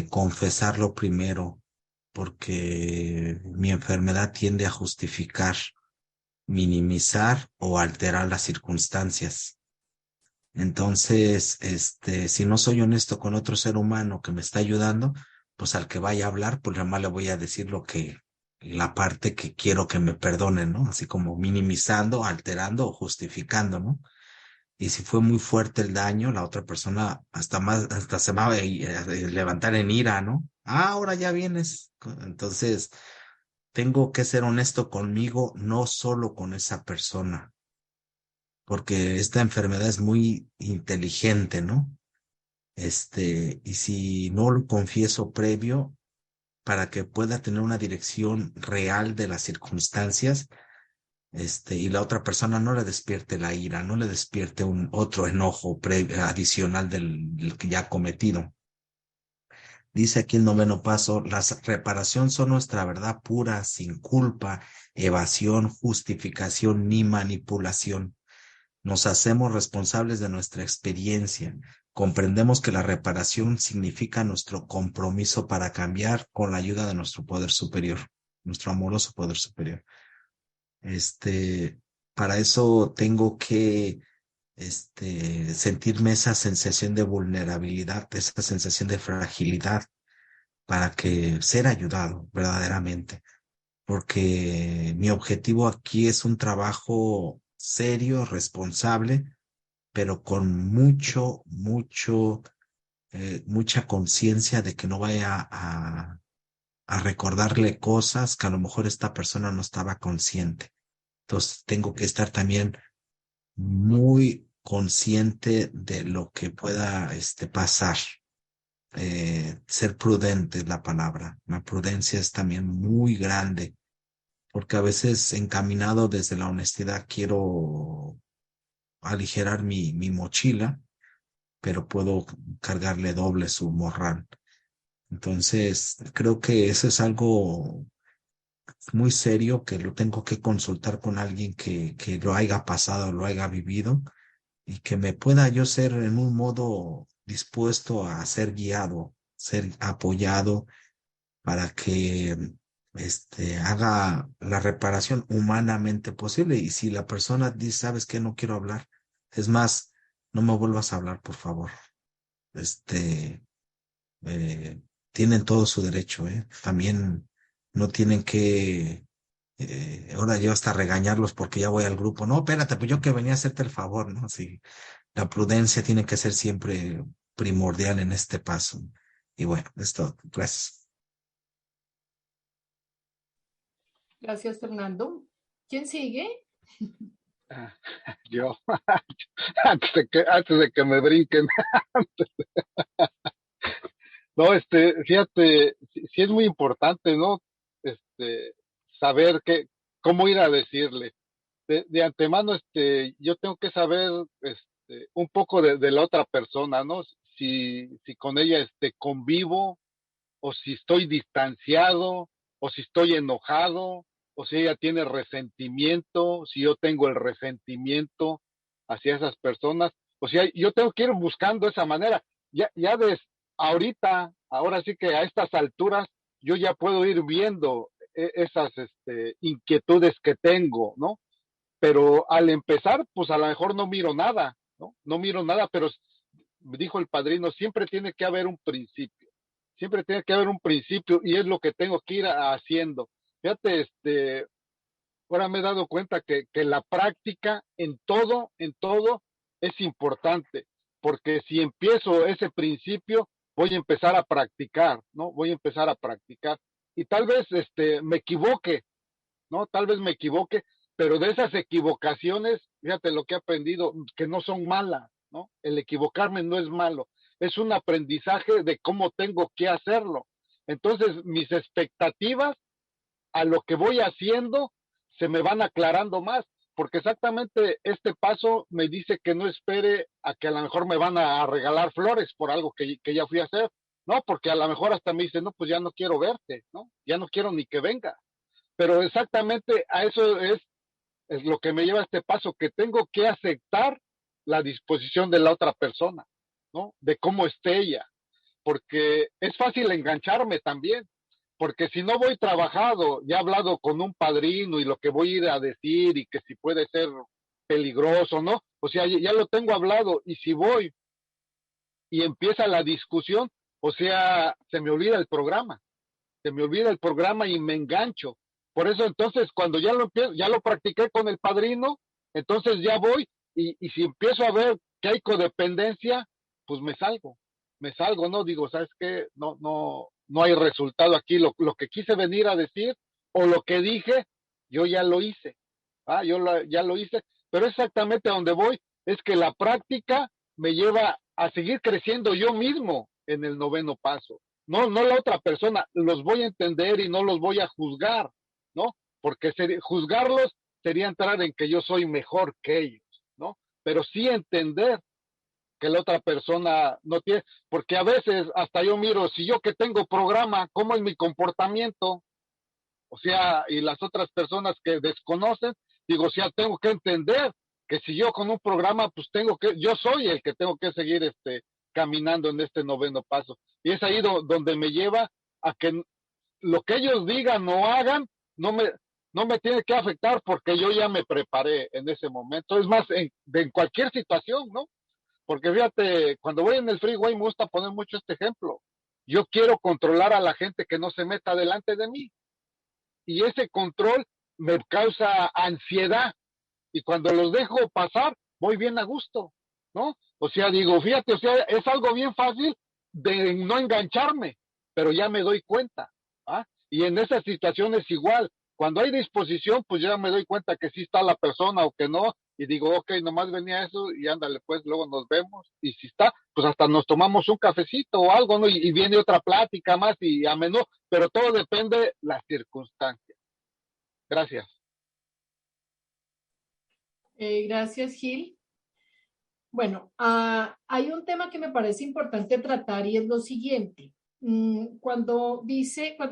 confesarlo primero, porque mi enfermedad tiende a justificar, minimizar o alterar las circunstancias. Entonces, si no soy honesto con otro ser humano que me está ayudando, pues al que vaya a hablar, pues nada más le voy a decir la parte que quiero que me perdonen, ¿no? Así como minimizando, alterando o justificando, ¿no? Y si fue muy fuerte el daño, la otra persona hasta se va a levantar en ira, ¿no? Ahora ya vienes. Entonces, tengo que ser honesto conmigo, no solo con esa persona, porque esta enfermedad es muy inteligente, ¿no? Y si no lo confieso previo, para que pueda tener una dirección real de las circunstancias, y la otra persona no le despierte la ira, no le despierte un otro enojo adicional del que ya ha cometido. Dice aquí el 9º paso, la reparación son nuestra verdad pura, sin culpa, evasión, justificación ni manipulación. Nos hacemos responsables de nuestra experiencia. Comprendemos que la reparación significa nuestro compromiso para cambiar con la ayuda de nuestro poder superior, nuestro amoroso poder superior. Para eso tengo que, sentirme esa sensación de vulnerabilidad, esa sensación de fragilidad, para que ser ayudado verdaderamente. Porque mi objetivo aquí es un trabajo serio, responsable, pero con mucha conciencia de que no vaya a recordarle cosas que a lo mejor esta persona no estaba consciente. Entonces tengo que estar también muy consciente de lo que pueda pasar. Ser prudente es la palabra. La prudencia es también muy grande, porque a veces encaminado desde la honestidad quiero aligerar mi mochila, pero puedo cargarle doble su morral. Entonces, creo que eso es algo muy serio que lo tengo que consultar con alguien que lo haya pasado, lo haya vivido, y que me pueda yo ser en un modo dispuesto a ser guiado, ser apoyado para que haga la reparación humanamente posible. Y si la persona dice, ¿sabes qué? No quiero hablar. Es más, no me vuelvas a hablar, por favor. Este, Tienen todo su derecho, ¿eh? También no tienen que, ahora yo hasta regañarlos porque ya voy al grupo. No, espérate, pues yo que venía a hacerte el favor, ¿no? Sí, la prudencia tiene que ser siempre primordial en este paso. Y bueno, es todo. Gracias. Gracias, Fernando. ¿Quién sigue? Ah, yo, antes de que me brinquen. No, fíjate, sí es muy importante, ¿no? Saber cómo ir a decirle. De antemano, yo tengo que saber, un poco de la otra persona, ¿no? Si con ella, convivo, o si estoy distanciado, o si estoy enojado, o si ella tiene resentimiento, si yo tengo el resentimiento hacia esas personas. O sea, yo tengo que ir buscando esa manera. Ya ahorita, ahora sí que a estas alturas, yo ya puedo ir viendo esas inquietudes que tengo, ¿no? Pero al empezar, pues a lo mejor no miro nada, ¿no? No miro nada, pero dijo el padrino, siempre tiene que haber un principio, siempre tiene que haber un principio y es lo que tengo que ir haciendo. Fíjate, ahora me he dado cuenta que la práctica en todo es importante, porque si empiezo ese principio, voy a empezar a practicar, ¿no? Voy a empezar a practicar y tal vez me equivoque, ¿no? Tal vez me equivoque, pero de esas equivocaciones, fíjate lo que he aprendido, que no son malas, ¿no? El equivocarme no es malo, es un aprendizaje de cómo tengo que hacerlo. Entonces, mis expectativas a lo que voy haciendo se me van aclarando más, porque exactamente este paso me dice que no espere a que a lo mejor me van a regalar flores por algo que ya fui a hacer, ¿no? Porque a lo mejor hasta me dice, no, pues ya no quiero verte, ¿no? Ya no quiero ni que venga. Pero exactamente a eso es lo que me lleva a este paso, que tengo que aceptar la disposición de la otra persona, ¿no? De cómo esté ella, porque es fácil engancharme también, porque si no voy trabajado, ya he hablado con un padrino y lo que voy a ir a decir y que si puede ser peligroso, ¿no? O sea, ya lo tengo hablado y si voy y empieza la discusión, o sea, se me olvida el programa, se me olvida el programa y me engancho. Por eso entonces cuando ya lo empiezo, ya lo practiqué con el padrino, entonces ya voy y si empiezo a ver que hay codependencia, pues me salgo, ¿no? Digo, ¿sabes qué? No hay resultado aquí. Lo que quise venir a decir o lo que dije, yo ya lo hice. Ya lo hice, pero exactamente a donde voy es que la práctica me lleva a seguir creciendo yo mismo en el noveno paso. No la otra persona, los voy a entender y no los voy a juzgar, ¿no? Porque juzgarlos sería entrar en que yo soy mejor que ellos, ¿no? Pero sí entender que la otra persona no tiene, porque a veces hasta yo miro, si yo que tengo programa, ¿cómo es mi comportamiento? O sea, y las otras personas que desconocen, digo, o sea, tengo que entender que si yo con un programa, pues yo soy el que tengo que seguir caminando en este noveno paso. Y es ahí donde me lleva a que lo que ellos digan o hagan, no me, no me tiene que afectar porque yo ya me preparé en ese momento. Es más, en cualquier situación, ¿no? Porque fíjate, cuando voy en el freeway me gusta poner mucho este ejemplo. Yo quiero controlar a la gente que no se meta delante de mí y ese control me causa ansiedad y cuando los dejo pasar voy bien a gusto, ¿no? O sea, digo, fíjate, o sea, es algo bien fácil de no engancharme, pero ya me doy cuenta, ¿ah? Y en esas situaciones igual, cuando hay disposición, pues ya me doy cuenta que sí está la persona o que no, y digo, ok, nomás venía eso y ándale, pues luego nos vemos, y si está, pues hasta nos tomamos un cafecito o algo, ¿no? Y viene otra plática más y a menudo, pero todo depende de las circunstancias. Gracias. Gracias, Gil. Bueno, hay un tema que me parece importante tratar y es lo siguiente. Cuando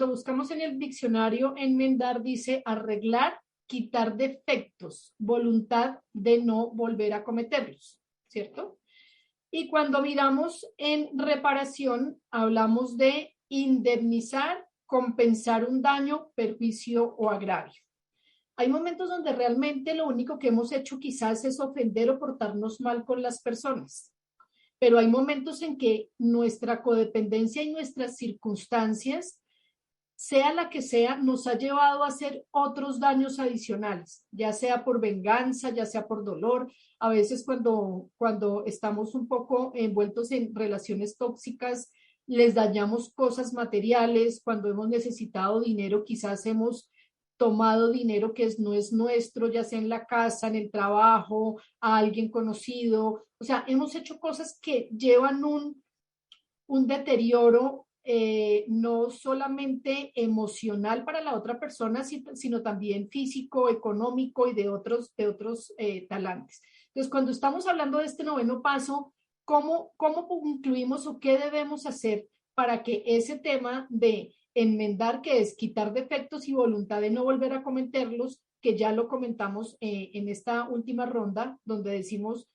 buscamos en el diccionario enmendar, dice arreglar, quitar defectos, voluntad de no volver a cometerlos, ¿cierto? Y cuando miramos en reparación, hablamos de indemnizar compensar un daño, perjuicio o agravio. Hay momentos donde realmente lo único que hemos hecho quizás es ofender o portarnos mal con las personas, pero hay momentos en que nuestra codependencia y nuestras circunstancias, sea la que sea, nos ha llevado a hacer otros daños adicionales, ya sea por venganza, ya sea por dolor. A veces cuando estamos un poco envueltos en relaciones tóxicas, les dañamos cosas materiales. Cuando hemos necesitado dinero, quizás hemos tomado dinero que no es nuestro, ya sea en la casa, en el trabajo, a alguien conocido. O sea, hemos hecho cosas que llevan un deterioro no solamente emocional para la otra persona, sino también físico, económico y de otros talantes. Entonces, cuando estamos hablando de este noveno paso, ¿cómo incluimos o qué debemos hacer para que ese tema de enmendar, que es quitar defectos y voluntad de no volver a cometerlos, que ya lo comentamos en esta última ronda, donde decimos,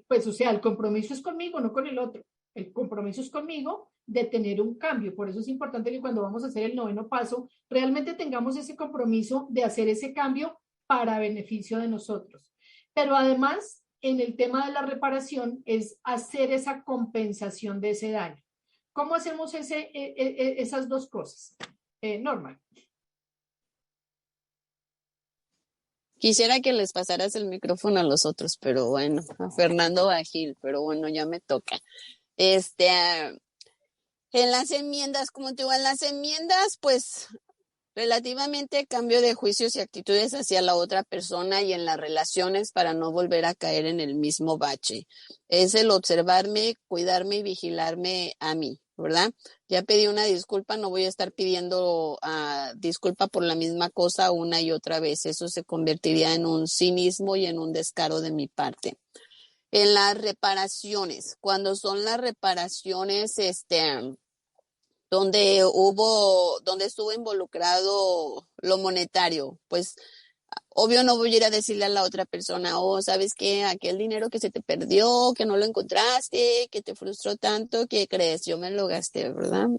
pues, o sea, el compromiso es conmigo, no con el otro. El compromiso es conmigo de tener un cambio. Por eso es importante que cuando vamos a hacer el noveno paso, realmente tengamos ese compromiso de hacer ese cambio para beneficio de nosotros. Pero además, en el tema de la reparación, es hacer esa compensación de ese daño. ¿Cómo hacemos esas dos cosas? Norma. Quisiera que les pasaras el micrófono a los otros, pero bueno, a Fernando Bajil, pero bueno, ya me toca. En las enmiendas, como te digo, en las enmiendas, pues relativamente cambio de juicios y actitudes hacia la otra persona y en las relaciones para no volver a caer en el mismo bache. Es el observarme, cuidarme y vigilarme a mí, ¿verdad? Ya pedí una disculpa, no voy a estar pidiendo disculpa por la misma cosa una y otra vez. Eso se convertiría en un cinismo y en un descaro de mi parte. En las reparaciones, cuando son las reparaciones, donde estuvo involucrado lo monetario, pues obvio no voy a ir a decirle a la otra persona, oh, ¿sabes qué? Aquel dinero que se te perdió, que no lo encontraste, que te frustró tanto, ¿qué crees? Yo me lo gasté, ¿verdad?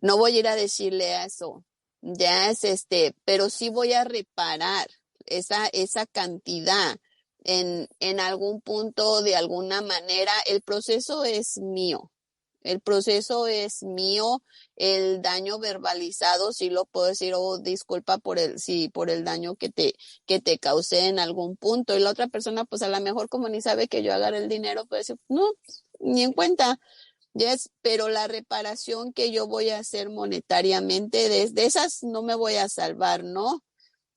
No voy a ir a decirle eso. Ya es pero sí voy a reparar esa cantidad en algún punto, de alguna manera. El proceso es mío. El proceso es mío. El daño verbalizado, sí lo puedo decir, oh, disculpa por el daño que te causé en algún punto. Y la otra persona, pues a lo mejor como ni sabe que yo agarré el dinero, puede decir, no, ni en cuenta. Yes, pero la reparación que yo voy a hacer monetariamente, de esas no me voy a salvar, ¿no?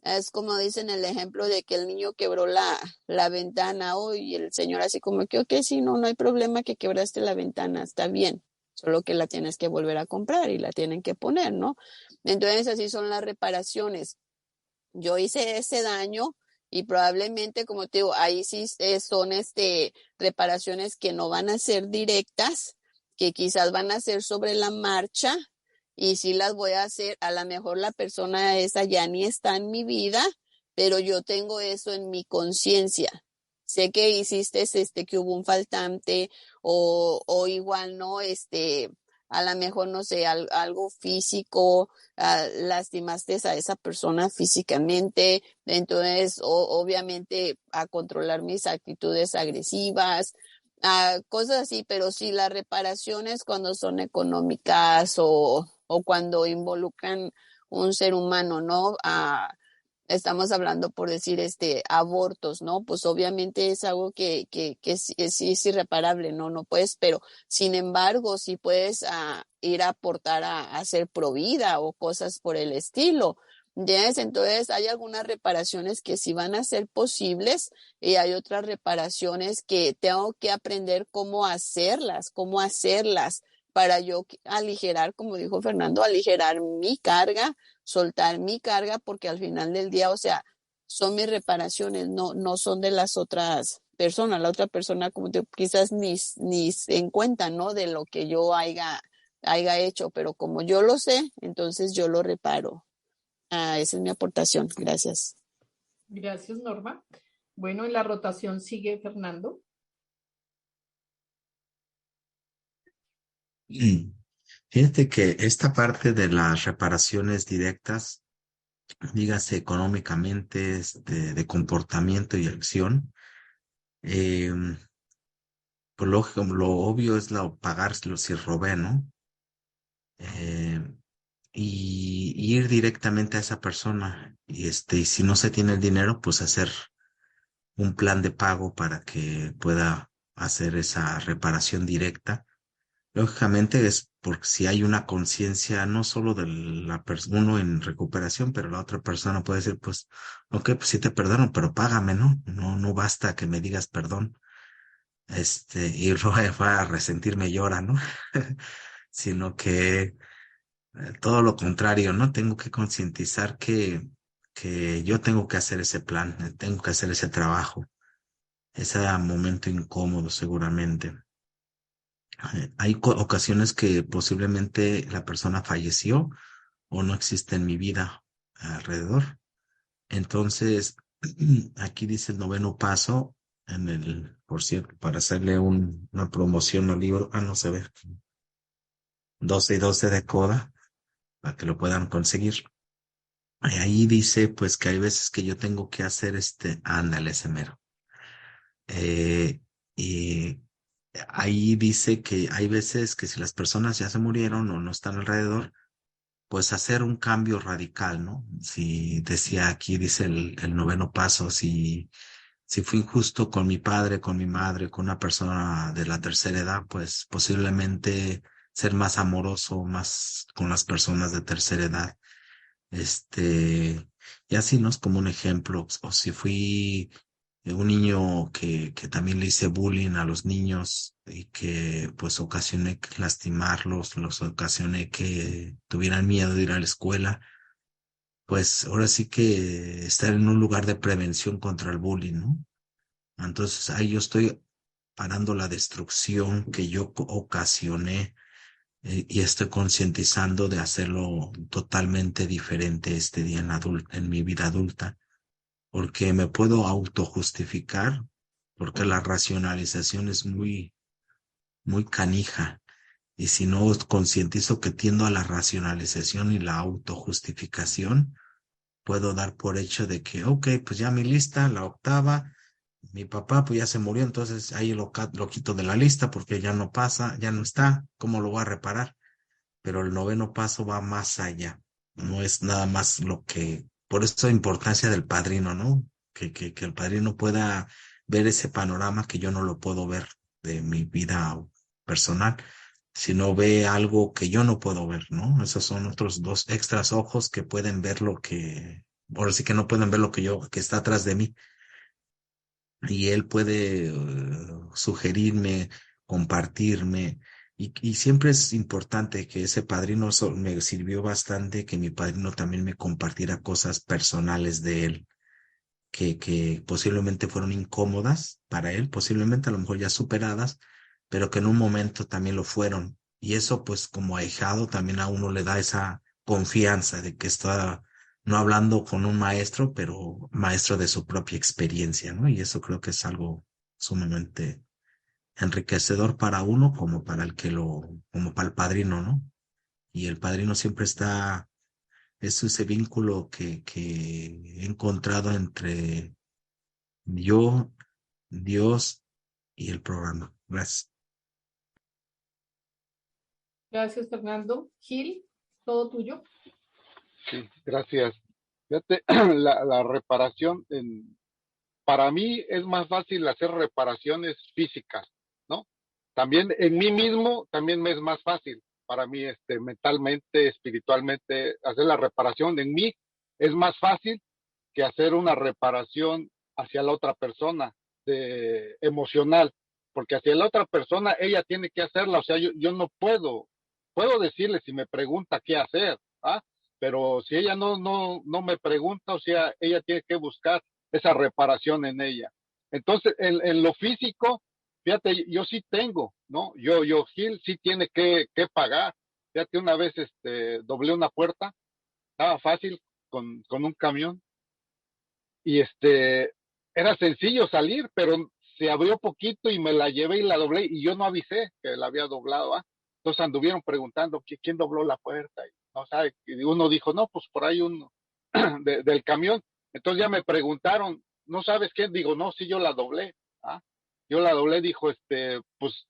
Es como dicen el ejemplo de que el niño quebró la ventana y el señor así como que, ok, sí, no hay problema que quebraste la ventana, está bien, solo que la tienes que volver a comprar y la tienen que poner, ¿no? Entonces así son las reparaciones. Yo hice ese daño y probablemente, como te digo, ahí sí son reparaciones que no van a ser directas, que quizás van a ser sobre la marcha, y sí las voy a hacer. A lo mejor la persona esa ya ni está en mi vida, pero yo tengo eso en mi conciencia. Sé que hiciste que hubo un faltante o igual, ¿no? A lo mejor, no sé, algo físico, lastimaste a esa persona físicamente, entonces obviamente a controlar mis actitudes agresivas, cosas así. Pero sí, las reparaciones cuando son económicas o cuando involucran un ser humano, ¿no? Estamos hablando, por decir, abortos, ¿no? Pues obviamente es algo que sí es irreparable, ¿no? No puedes, pero sin embargo, sí puedes ir a aportar a ser provida o cosas por el estilo. ¿Yes? Entonces hay algunas reparaciones que sí van a ser posibles y hay otras reparaciones que tengo que aprender cómo hacerlas para yo aligerar, como dijo Fernando, aligerar mi carga, soltar mi carga, porque al final del día, o sea, son mis reparaciones, no son de las otras personas. La otra persona como quizás ni se en cuenta, ¿no? De lo que yo haya hecho, pero como yo lo sé, entonces yo lo reparo. Esa es mi aportación. Gracias. Gracias, Norma. Bueno, en la rotación sigue Fernando. Fíjate que esta parte de las reparaciones directas, dígase económicamente, de comportamiento y acción, eh, pues lo obvio es pagárselo si robé, ¿no? Eh, y ir directamente a esa persona. Y si no se tiene el dinero, pues hacer un plan de pago para que pueda hacer esa reparación directa. Lógicamente es porque si hay una conciencia no solo de la persona, uno en recuperación, pero la otra persona puede decir, pues, ok, pues sí te perdono, pero págame, ¿no? No, no basta que me digas perdón, y va a resentirme llora, ¿no? Sino que todo lo contrario, ¿no? Tengo que concientizar que yo tengo que hacer ese plan, tengo que hacer ese trabajo, ese momento incómodo seguramente. Hay ocasiones que posiblemente la persona falleció o no existe en mi vida alrededor. Entonces, aquí dice el noveno paso por cierto, para hacerle una promoción al libro, no se ve, 12 y 12 de coda, para que lo puedan conseguir. Ahí dice, pues, que hay veces que yo tengo que hacer ándale, ese mero. Eh, y ahí dice que hay veces que si las personas ya se murieron o no están alrededor, pues hacer un cambio radical, ¿no? Si decía aquí, dice el noveno paso, si fui injusto con mi padre, con mi madre, con una persona de la tercera edad, pues posiblemente ser más amoroso, más con las personas de tercera edad. Y así, ¿no? Es como un ejemplo. O si fui un niño que también le hice bullying a los niños y que pues ocasioné que lastimarlos, los ocasioné que tuvieran miedo de ir a la escuela, pues ahora sí que estar en un lugar de prevención contra el bullying, ¿no? Entonces ahí yo estoy parando la destrucción que yo ocasioné y estoy concientizando de hacerlo totalmente diferente este día en mi vida adulta, porque me puedo autojustificar, porque la racionalización es muy, muy canija. Y si no concientizo que tiendo a la racionalización y la autojustificación, puedo dar por hecho de que, ok, pues ya mi lista, la octava, mi papá pues ya se murió, entonces ahí lo quito de la lista porque ya no pasa, ya no está, ¿cómo lo voy a reparar? Pero el noveno paso va más allá, no es nada más por eso la importancia del padrino, ¿no? Que el padrino pueda ver ese panorama que yo no lo puedo ver de mi vida personal, sino ve algo que yo no puedo ver, ¿no? Esos son otros dos extras ojos que pueden ver ahora sí que no pueden ver que está atrás de mí y él puede sugerirme, compartirme. Y siempre es importante que ese padrino me sirvió bastante, que mi padrino también me compartiera cosas personales de él, que posiblemente fueron incómodas para él, posiblemente a lo mejor ya superadas, pero que en un momento también lo fueron. Y eso pues como ahijado también a uno le da esa confianza de que está no hablando con un maestro, pero maestro de su propia experiencia, ¿no? Y eso creo que es algo sumamente enriquecedor para uno como para como para el padrino, ¿no? Y el padrino siempre es ese vínculo que he encontrado entre yo, Dios y el programa. Gracias. Gracias, Fernando. Gil, todo tuyo. Sí, gracias. Fíjate, la reparación, para mí es más fácil hacer reparaciones físicas, ¿no? También en mí mismo, también me es más fácil. Para mí, mentalmente, espiritualmente, hacer la reparación en mí es más fácil que hacer una reparación hacia la otra persona, emocional, porque hacia la otra persona ella tiene que hacerla, o sea, yo no puedo decirle si me pregunta qué hacer, ¿ah? Pero si ella no me pregunta, o sea, ella tiene que buscar esa reparación en ella. Entonces, en lo físico, fíjate, yo sí tengo, ¿no? Gil, sí tiene que pagar. Fíjate, una vez doblé una puerta, estaba fácil con un camión, y era sencillo salir, pero se abrió poquito y me la llevé y la doblé, y yo no avisé que la había doblado, ¿ah? Entonces anduvieron preguntando quién dobló la puerta, y no sabe, y uno dijo, no, pues por ahí uno del camión. Entonces ya me preguntaron, ¿no sabes quién? Digo, no, sí, yo la doblé. ¿Ah? Yo la doblé, dijo, pues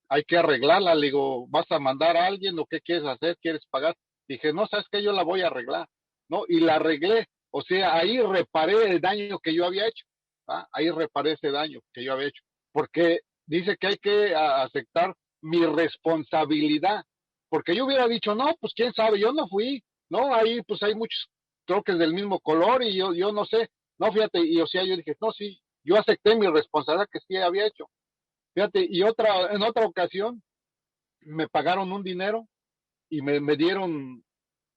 hay que arreglarla. Le digo, ¿vas a mandar a alguien o qué quieres hacer? ¿Quieres pagar? Dije, no, ¿sabes qué? Yo la voy a arreglar, ¿no? Y la arreglé. O sea, ahí reparé el daño que yo había hecho. ¿Ah? Ahí reparé ese daño que yo había hecho. Porque dice que hay que aceptar mi responsabilidad. Porque yo hubiera dicho, no, pues quién sabe, yo no fui. No, ahí pues hay muchos troques del mismo color y yo no sé. No, fíjate, y o sea, yo dije, no, sí, yo acepté mi responsabilidad que sí había hecho. Fíjate, y en otra ocasión me pagaron un dinero y me dieron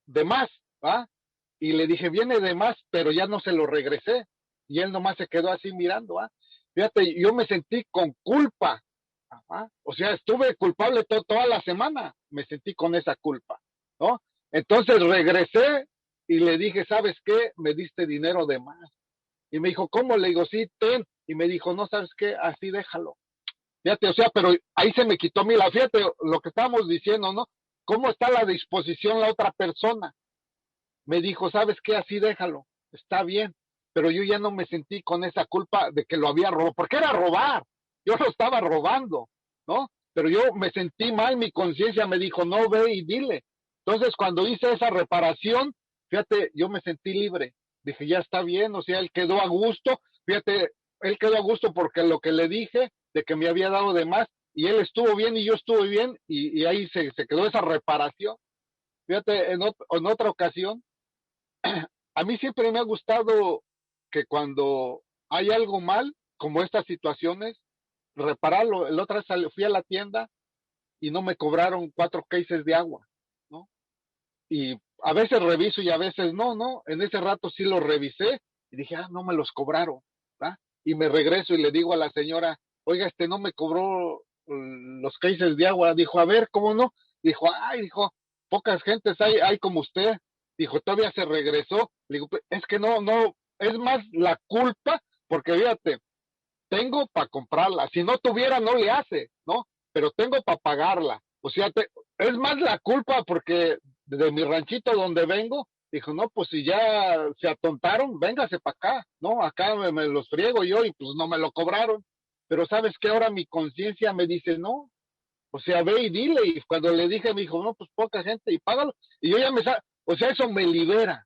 de más, ¿va? Y le dije, viene de más, pero ya no se lo regresé. Y él nomás se quedó así mirando, ¿va? Fíjate, yo me sentí con culpa, ¿va? O sea, estuve culpable toda la semana, me sentí con esa culpa, ¿no? Entonces regresé y le dije, ¿sabes qué? Me diste dinero de más. Y me dijo, ¿cómo? Le digo, sí, ten. Y me dijo, no, ¿sabes qué? Así déjalo. Fíjate, o sea, pero ahí se me quitó mi la, fíjate lo que estábamos diciendo, ¿no? ¿Cómo está la disposición la otra persona? Me dijo, ¿sabes qué? Así déjalo, está bien. Pero yo ya no me sentí con esa culpa de que lo había robado, porque era robar, yo lo estaba robando, ¿no? Pero yo me sentí mal, mi conciencia me dijo, no, ve y dile. Entonces, cuando hice esa reparación, fíjate, yo me sentí libre. Dije, ya está bien, o sea, él quedó a gusto, fíjate, él quedó a gusto porque lo que le dije, de que me había dado de más, y él estuvo bien y yo estuve bien, y ahí se quedó esa reparación. Fíjate, en otra ocasión, a mí siempre me ha gustado que cuando hay algo mal, como estas situaciones, repararlo. El otra vez fui a la tienda y no me cobraron 4 cases de agua, ¿no? Y a veces reviso y a veces no. En ese rato sí lo revisé y dije, no me los cobraron, ¿verdad? Y me regreso y le digo a la señora, oiga, no me cobró los cases de agua. Dijo, a ver, ¿cómo no? Dijo, pocas gentes hay como usted. Dijo, todavía se regresó. Le digo, es que no, es más la culpa, porque fíjate, tengo para comprarla. Si no tuviera, no le hace, ¿no? Pero tengo para pagarla. O sea, es más la culpa porque de mi ranchito donde vengo, dijo, no, pues si ya se atontaron, véngase para acá, ¿no? Acá me los friego yo y pues no me lo cobraron. Pero sabes que ahora mi conciencia me dice, no, o sea, ve y dile. Y cuando le dije, me dijo, no, pues poca gente y págalo. Y yo ya o sea, eso me libera.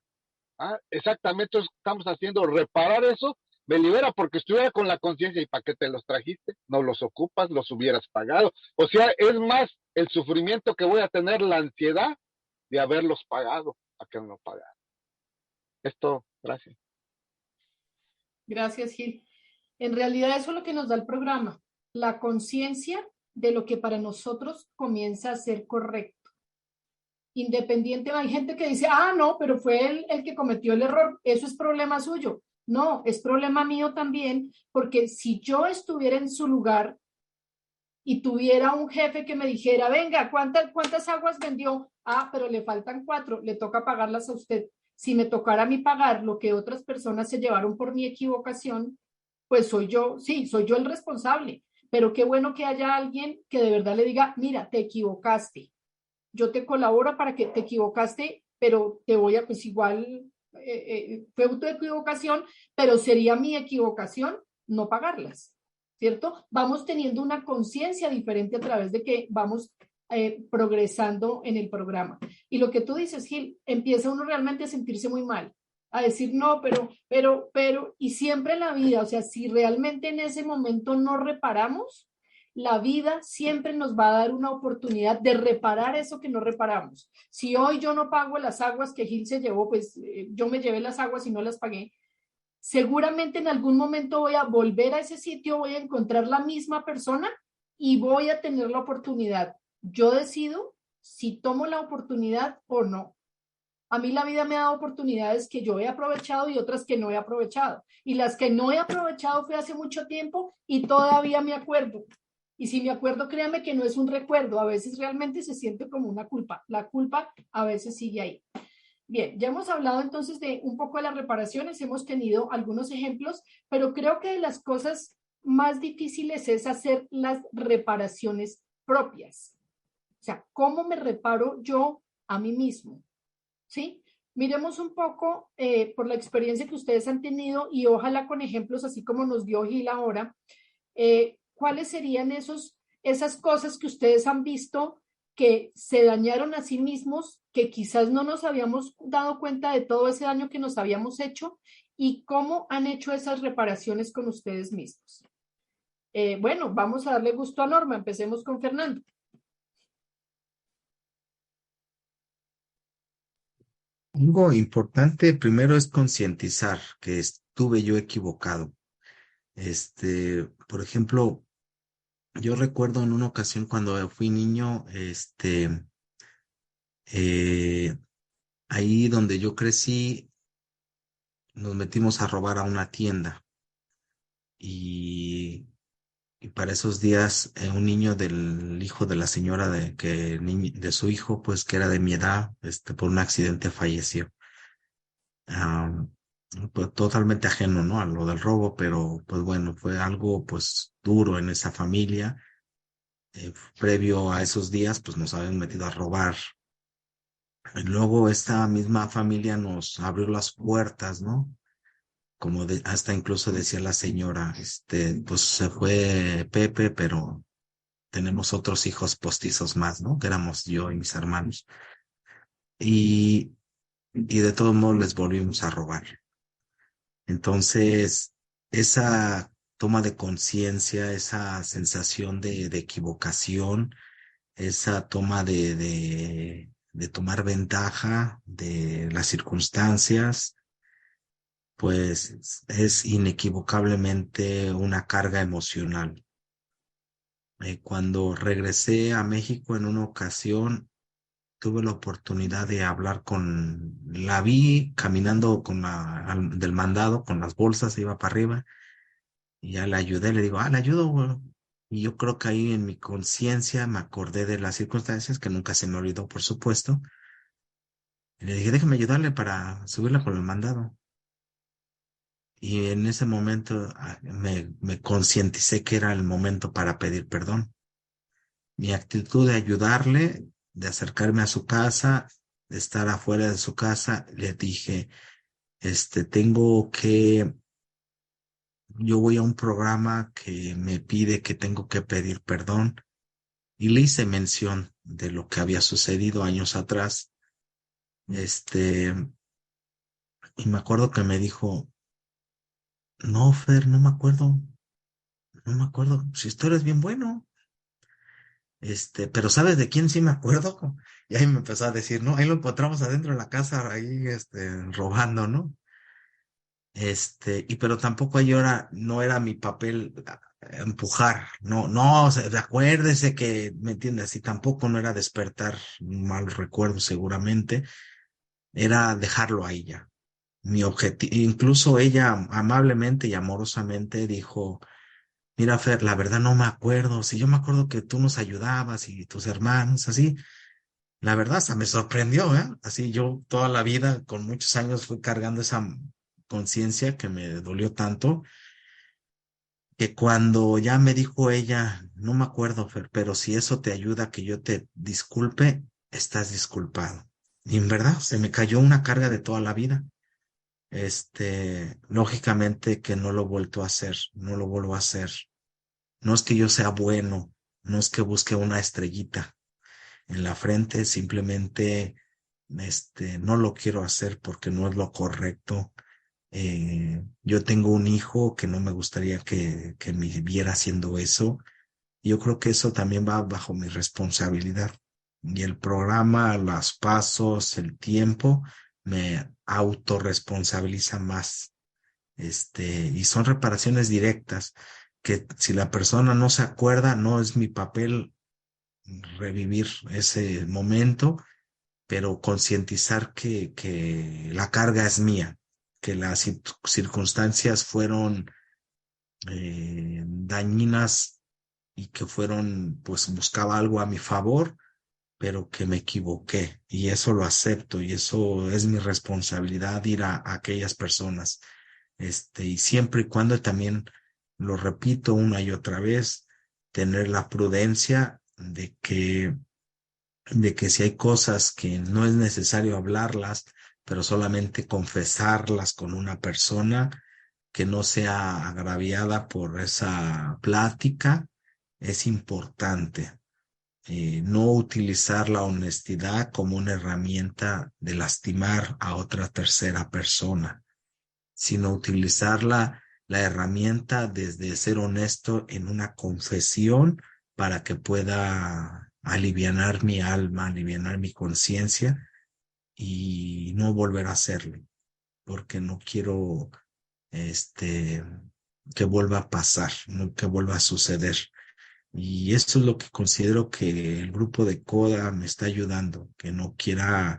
¿Ah? Exactamente, estamos haciendo, reparar eso, me libera porque estuviera con la conciencia, ¿y para qué te los trajiste? No los ocupas, los hubieras pagado. O sea, es más el sufrimiento que voy a tener, la ansiedad de haberlos pagado, a que no lo pagaran. Esto, gracias. Gracias, Gil. En realidad eso es lo que nos da el programa, la conciencia de lo que para nosotros comienza a ser correcto. Independiente, hay gente que dice, no, pero fue él el que cometió el error, eso es problema suyo. No, es problema mío también, porque si yo estuviera en su lugar y tuviera un jefe que me dijera, venga, ¿cuántas aguas vendió? Pero le faltan 4, le toca pagarlas a usted. Si me tocara a mí pagar lo que otras personas se llevaron por mi equivocación, pues soy yo el responsable. Pero qué bueno que haya alguien que de verdad le diga, mira, te equivocaste. Yo te colaboro para que te equivocaste, pero te voy a, pues igual, fue tu equivocación, pero sería mi equivocación no pagarlas, ¿cierto? Vamos teniendo una conciencia diferente a través de que vamos progresando en el programa. Y lo que tú dices, Gil, empieza uno realmente a sentirse muy mal, a decir no, pero, y siempre en la vida, o sea, si realmente en ese momento no reparamos, la vida siempre nos va a dar una oportunidad de reparar eso que no reparamos. Si hoy yo no pago las aguas que Gil se llevó, pues yo me llevé las aguas y no las pagué, seguramente en algún momento voy a volver a ese sitio, voy a encontrar la misma persona y voy a tener la oportunidad. Yo decido si tomo la oportunidad o no. A mí la vida me ha dado oportunidades que yo he aprovechado y otras que no he aprovechado. Y las que no he aprovechado fue hace mucho tiempo y todavía me acuerdo. Y si me acuerdo, créanme que no es un recuerdo, a veces realmente se siente como una culpa. La culpa a veces sigue ahí. Bien, ya hemos hablado entonces de un poco de las reparaciones, hemos tenido algunos ejemplos, pero creo que de las cosas más difíciles es hacer las reparaciones propias. O sea, ¿cómo me reparo yo a mí mismo? ¿Sí? Miremos un poco por la experiencia que ustedes han tenido y ojalá con ejemplos así como nos dio Gil ahora, ¿cuáles serían esas cosas que ustedes han visto que se dañaron a sí mismos, que quizás no nos habíamos dado cuenta de todo ese daño que nos habíamos hecho y cómo han hecho esas reparaciones con ustedes mismos? Bueno, vamos a darle gusto a Norma. Empecemos con Fernando. Algo importante primero es concientizar que estuve yo equivocado. Por ejemplo, yo recuerdo en una ocasión cuando fui niño, eh, ahí donde yo crecí, nos metimos a robar a una tienda y, y para esos días un niño del hijo de la señora de su hijo, pues que era de mi edad, por un accidente falleció. Ah, pues totalmente ajeno, ¿no? A lo del robo, pero pues bueno, fue algo pues duro en esa familia. Previo a esos días, pues nos habían metido a robar. Y luego esta misma familia nos abrió las puertas, ¿no? Hasta incluso decía la señora, pues se fue Pepe, pero tenemos otros hijos postizos más, ¿no? Que éramos yo y mis hermanos. Y, y de todos modos les volvimos a robar. Entonces, esa toma de conciencia, esa sensación de equivocación, esa toma de tomar ventaja de las circunstancias, pues es inequivocablemente una carga emocional. Cuando regresé a México en una ocasión, tuve la oportunidad de hablar la vi caminando del mandado con las bolsas, iba para arriba y ya la ayudé, le digo, le ayudo, güey. Y yo creo que ahí en mi conciencia me acordé de las circunstancias que nunca se me olvidó, por supuesto. Y le dije, déjame ayudarle para subirla con el mandado. Y en ese momento me concienticé que era el momento para pedir perdón. Mi actitud de ayudarle, de acercarme a su casa, de estar afuera de su casa, le dije, yo voy a un programa que me pide que tengo que pedir perdón y le hice mención de lo que había sucedido años atrás. Y me acuerdo que me dijo, no, Fer, no me acuerdo, si tú eres bien bueno. Pero ¿sabes de quién sí me acuerdo? Y ahí me empezó a decir, no, ahí lo encontramos adentro de la casa, ahí, robando, ¿no? Pero tampoco ahí no era mi papel empujar, no, no, o sea, acuérdese que, ¿me entiendes? Y tampoco no era despertar un mal recuerdo seguramente, era dejarlo ahí ya. Mi objetivo, incluso ella amablemente y amorosamente dijo, mira, Fer, la verdad no me acuerdo, si yo me acuerdo que tú nos ayudabas y tus hermanos, así, la verdad hasta me sorprendió, ¿eh? Así yo toda la vida, con muchos años, fui cargando esa conciencia que me dolió tanto, que cuando ya me dijo ella, no me acuerdo, Fer, pero si eso te ayuda a que yo te disculpe, estás disculpado. Y en verdad se me cayó una carga de toda la vida. Lógicamente que no lo he vuelto a hacer, no lo vuelvo a hacer. No es que yo sea bueno, no es que busque una estrellita en la frente, simplemente, no lo quiero hacer porque no es lo correcto. Yo tengo un hijo que no me gustaría que me viera haciendo eso. Yo creo que eso también va bajo mi responsabilidad. Y el programa, los pasos, el tiempo, me autorresponsabiliza más. Y son reparaciones directas, que si la persona no se acuerda, no es mi papel revivir ese momento, pero concientizar que la carga es mía, que las circunstancias fueron dañinas y que pues buscaba algo a mi favor, pero que me equivoqué y eso lo acepto y eso es mi responsabilidad ir a aquellas personas. Y siempre y cuando también, lo repito una y otra vez, tener la prudencia de que de que si hay cosas que no es necesario hablarlas, pero solamente confesarlas con una persona que no sea agraviada por esa plática, es importante. No utilizar la honestidad como una herramienta de lastimar a otra tercera persona, sino utilizar la herramienta desde ser honesto en una confesión para que pueda alivianar mi alma, alivianar mi conciencia y no volver a hacerlo, porque no quiero que vuelva a pasar, no que vuelva a suceder. Y esto es lo que considero que el grupo de CODA me está ayudando, que no quiera,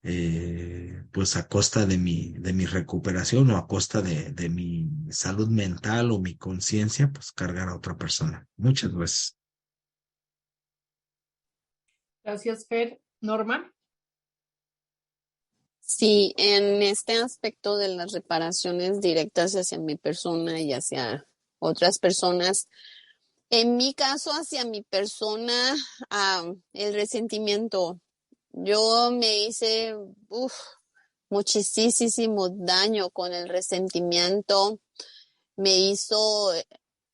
pues a costa de mi recuperación o a costa de mi salud mental o mi conciencia, pues cargar a otra persona. Muchas veces. Gracias, Fer. Norma. Sí, en este aspecto de las reparaciones directas hacia mi persona y hacia otras personas, en mi caso hacia mi persona, el resentimiento. Yo me hice muchísimo daño con el resentimiento.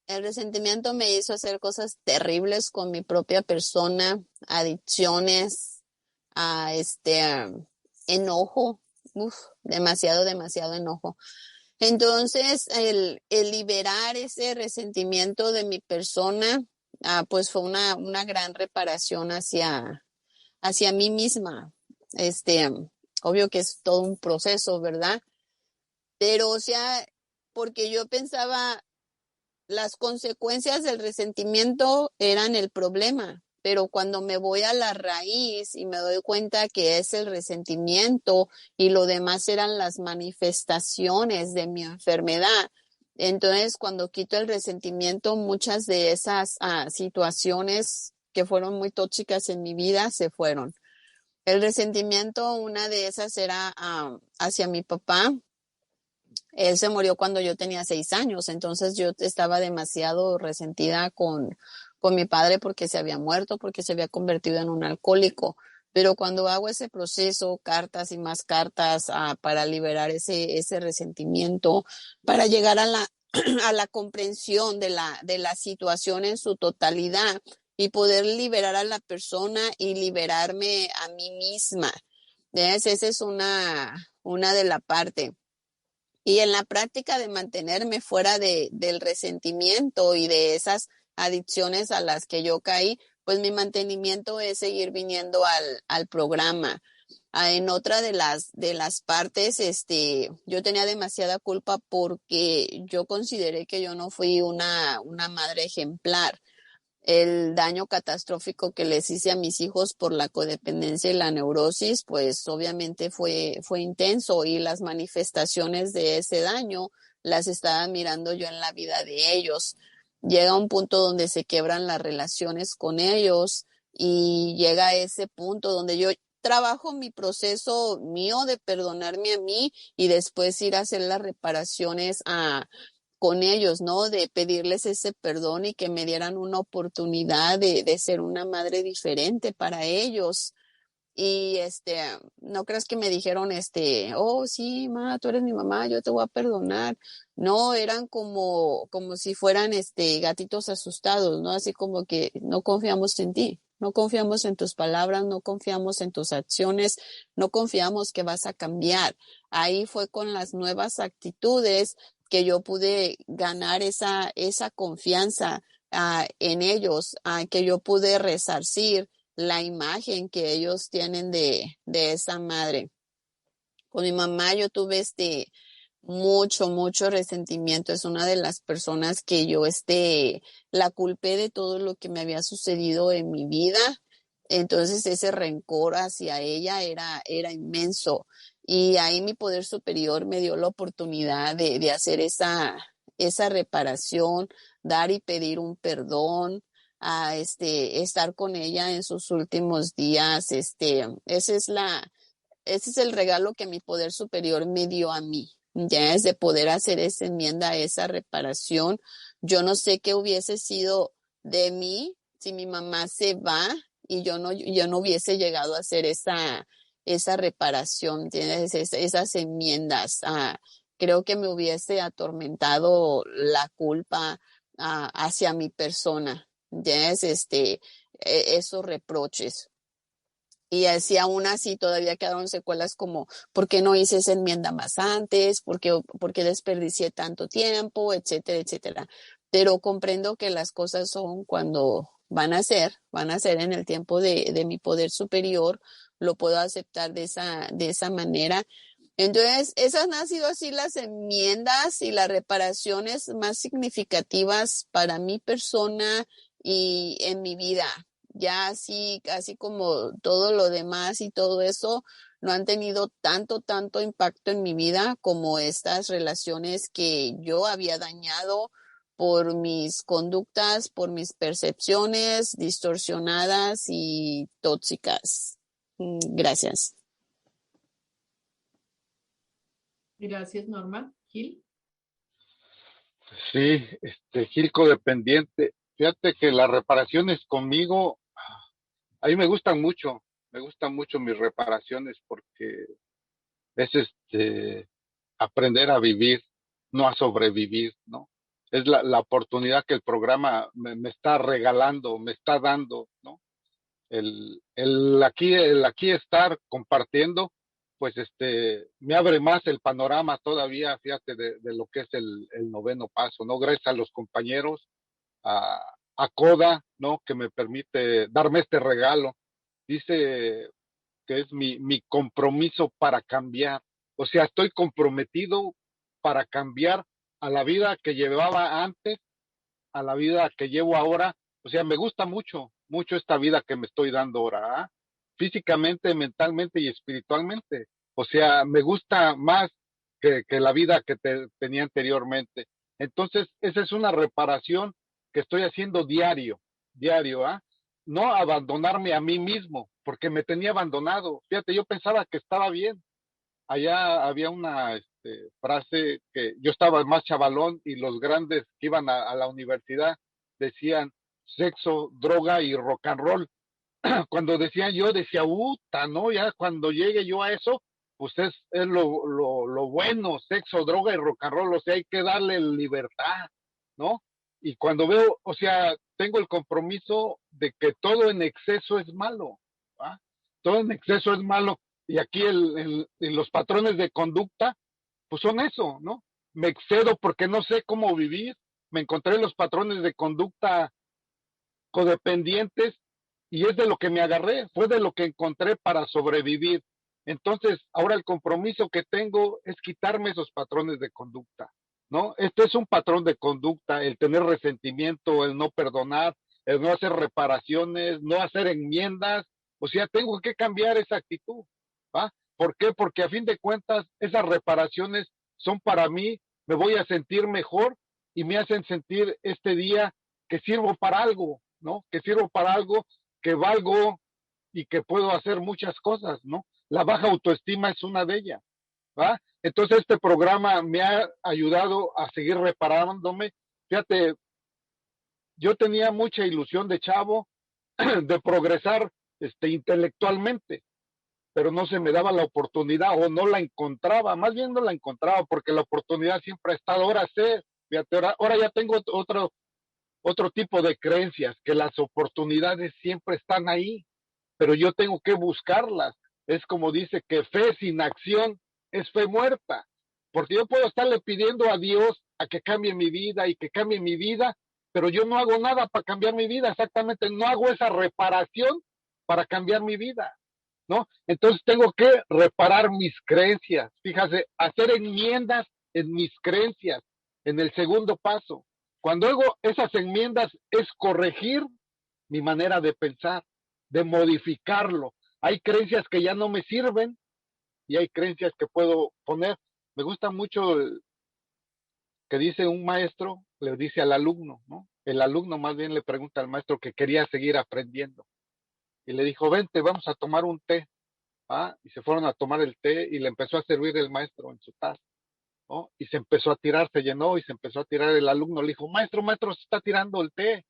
El resentimiento me hizo hacer cosas terribles con mi propia persona, adicciones, a enojo, demasiado enojo. Entonces, el liberar ese resentimiento de mi persona, pues fue una gran reparación hacia mí misma. Obvio que es todo un proceso, ¿verdad? Pero, o sea, porque yo pensaba, las consecuencias del resentimiento eran el problema, pero cuando me voy a la raíz y me doy cuenta que es el resentimiento y lo demás eran las manifestaciones de mi enfermedad, entonces cuando quito el resentimiento, muchas de esas situaciones que fueron muy tóxicas en mi vida se fueron. El resentimiento, una de esas era hacia mi papá. Él se murió cuando yo tenía 6 años, entonces yo estaba demasiado resentida con mi padre porque se había muerto, porque se había convertido en un alcohólico. Pero cuando hago ese proceso, cartas y más cartas para liberar ese resentimiento, para llegar a a la comprensión de la situación en su totalidad y poder liberar a la persona y liberarme a mí misma. ¿Ves? Esa es una de la parte. Y en la práctica de mantenerme fuera del resentimiento y de esas adicciones a las que yo caí, pues mi mantenimiento es seguir viniendo al programa. En otra de las partes, yo tenía demasiada culpa porque yo consideré que yo no fui una madre ejemplar. El daño catastrófico que les hice a mis hijos por la codependencia y la neurosis, pues obviamente fue intenso y las manifestaciones de ese daño las estaba mirando yo en la vida de ellos. Llega un punto donde se quebran las relaciones con ellos y llega ese punto donde yo trabajo mi proceso mío de perdonarme a mí y después ir a hacer las reparaciones con ellos, ¿no? De pedirles ese perdón y que me dieran una oportunidad de ser una madre diferente para ellos. Y no creas que me dijeron, oh, sí, ma, tú eres mi mamá, yo te voy a perdonar. No, eran como si fueran gatitos asustados, ¿no? Así como que no confiamos en ti, no confiamos en tus palabras, no confiamos en tus acciones, no confiamos que vas a cambiar. Ahí fue con las nuevas actitudes que yo pude ganar esa confianza en ellos, que yo pude resarcir la imagen que ellos tienen de esa madre. Con mi mamá yo tuve mucho resentimiento. Es una de las personas que yo la culpé de todo lo que me había sucedido en mi vida. Entonces ese rencor hacia ella era inmenso. Y ahí mi poder superior me dio la oportunidad de hacer esa reparación, dar y pedir un perdón, estar con ella en sus últimos días. Ese es el regalo que mi poder superior me dio a mí. Ya es de poder hacer esa enmienda, esa reparación. Yo no sé qué hubiese sido de mí si mi mamá se va y yo no hubiese llegado a hacer esa reparación, ¿entiendes? Esas enmiendas. Creo que me hubiese atormentado la culpa hacia mi persona, ¿entiendes? Esos reproches. Y así aún así todavía quedaron secuelas como, ¿por qué no hice esa enmienda más antes? ¿Por qué desperdicié tanto tiempo? Etcétera, etcétera. Pero comprendo que las cosas son cuando van a ser en el tiempo de mi poder superior, lo puedo aceptar de esa manera. Entonces, esas han sido así las enmiendas y las reparaciones más significativas para mi persona y en mi vida. Ya así como todo lo demás y todo eso no han tenido tanto impacto en mi vida como estas relaciones que yo había dañado por mis conductas, por mis percepciones distorsionadas y tóxicas. Gracias. Gracias, Norma. Gil. Sí, Gil codependiente. Fíjate que las reparaciones conmigo, a mí me gustan mucho mis reparaciones porque es aprender a vivir, no a sobrevivir, ¿no? Es la oportunidad que el programa me está regalando, me está dando, ¿no? El aquí estar compartiendo, pues me abre más el panorama todavía, fíjate, de lo que es el noveno paso, ¿no? Gracias a los compañeros, a, a Coda, ¿no? Que me permite darme este regalo. Dice que es mi compromiso para cambiar. O sea, estoy comprometido para cambiar a la vida que llevaba antes, a la vida que llevo ahora. O sea, me gusta mucho esta vida que me estoy dando ahora, ¿ah? Físicamente, mentalmente y espiritualmente. O sea, me gusta más que la vida que tenía anteriormente. Entonces, esa es una reparación que estoy haciendo diario, ¿ah? No abandonarme a mí mismo, porque me tenía abandonado. Fíjate, yo pensaba que estaba bien. Allá había una frase que yo estaba más chavalón y los grandes que iban a la universidad decían sexo, droga y rock and roll. Cuando decían yo decía, uta, ¿no? Ya cuando llegue yo a eso, pues es lo bueno, sexo, droga y rock and roll, o sea, hay que darle libertad, ¿no? Y cuando veo, o sea, tengo el compromiso de que todo en exceso es malo, ¿va? Todo en exceso es malo. Y aquí los patrones de conducta, pues son eso, ¿no? Me excedo porque no sé cómo vivir, me encontré los patrones de conducta codependientes y es de lo que me agarré, fue de lo que encontré para sobrevivir. Entonces, ahora el compromiso que tengo es quitarme esos patrones de conducta, ¿no? Esto es un patrón de conducta, el tener resentimiento, el no perdonar, el no hacer reparaciones, no hacer enmiendas, o sea, tengo que cambiar esa actitud, ¿va? ¿Por qué? Porque a fin de cuentas, esas reparaciones son para mí, me voy a sentir mejor y me hacen sentir este día que sirvo para algo, ¿no? Que sirvo para algo, que valgo y que puedo hacer muchas cosas, ¿no? La baja autoestima es una de ellas, ¿va? Entonces este programa me ha ayudado a seguir reparándome. Fíjate, yo tenía mucha ilusión de chavo de progresar intelectualmente, pero no se me daba la oportunidad o no la encontraba, más bien no la encontraba porque la oportunidad siempre ha estado. Ahora sé, fíjate, ahora ya tengo otro tipo de creencias, que las oportunidades siempre están ahí, pero yo tengo que buscarlas. Es como dice que fe sin acción es fe muerta, porque yo puedo estarle pidiendo a Dios a que cambie mi vida y que cambie mi vida, pero yo no hago nada para cambiar mi vida, exactamente, no hago esa reparación para cambiar mi vida, ¿no? Entonces tengo que reparar mis creencias, fíjate, hacer enmiendas en mis creencias, en el segundo paso. Cuando hago esas enmiendas es corregir mi manera de pensar, de modificarlo. Hay creencias que ya no me sirven y hay creencias que puedo poner. Me gusta mucho que dice un maestro, le dice al alumno, ¿no? El alumno más bien le pregunta al maestro que quería seguir aprendiendo. Y le dijo, vente, vamos a tomar un té. ¿Ah? Y se fueron a tomar el té y le empezó a servir el maestro en su taza, ¿no? Y se empezó a tirar, se llenó y se empezó a tirar. El alumno le dijo, maestro, se está tirando el té.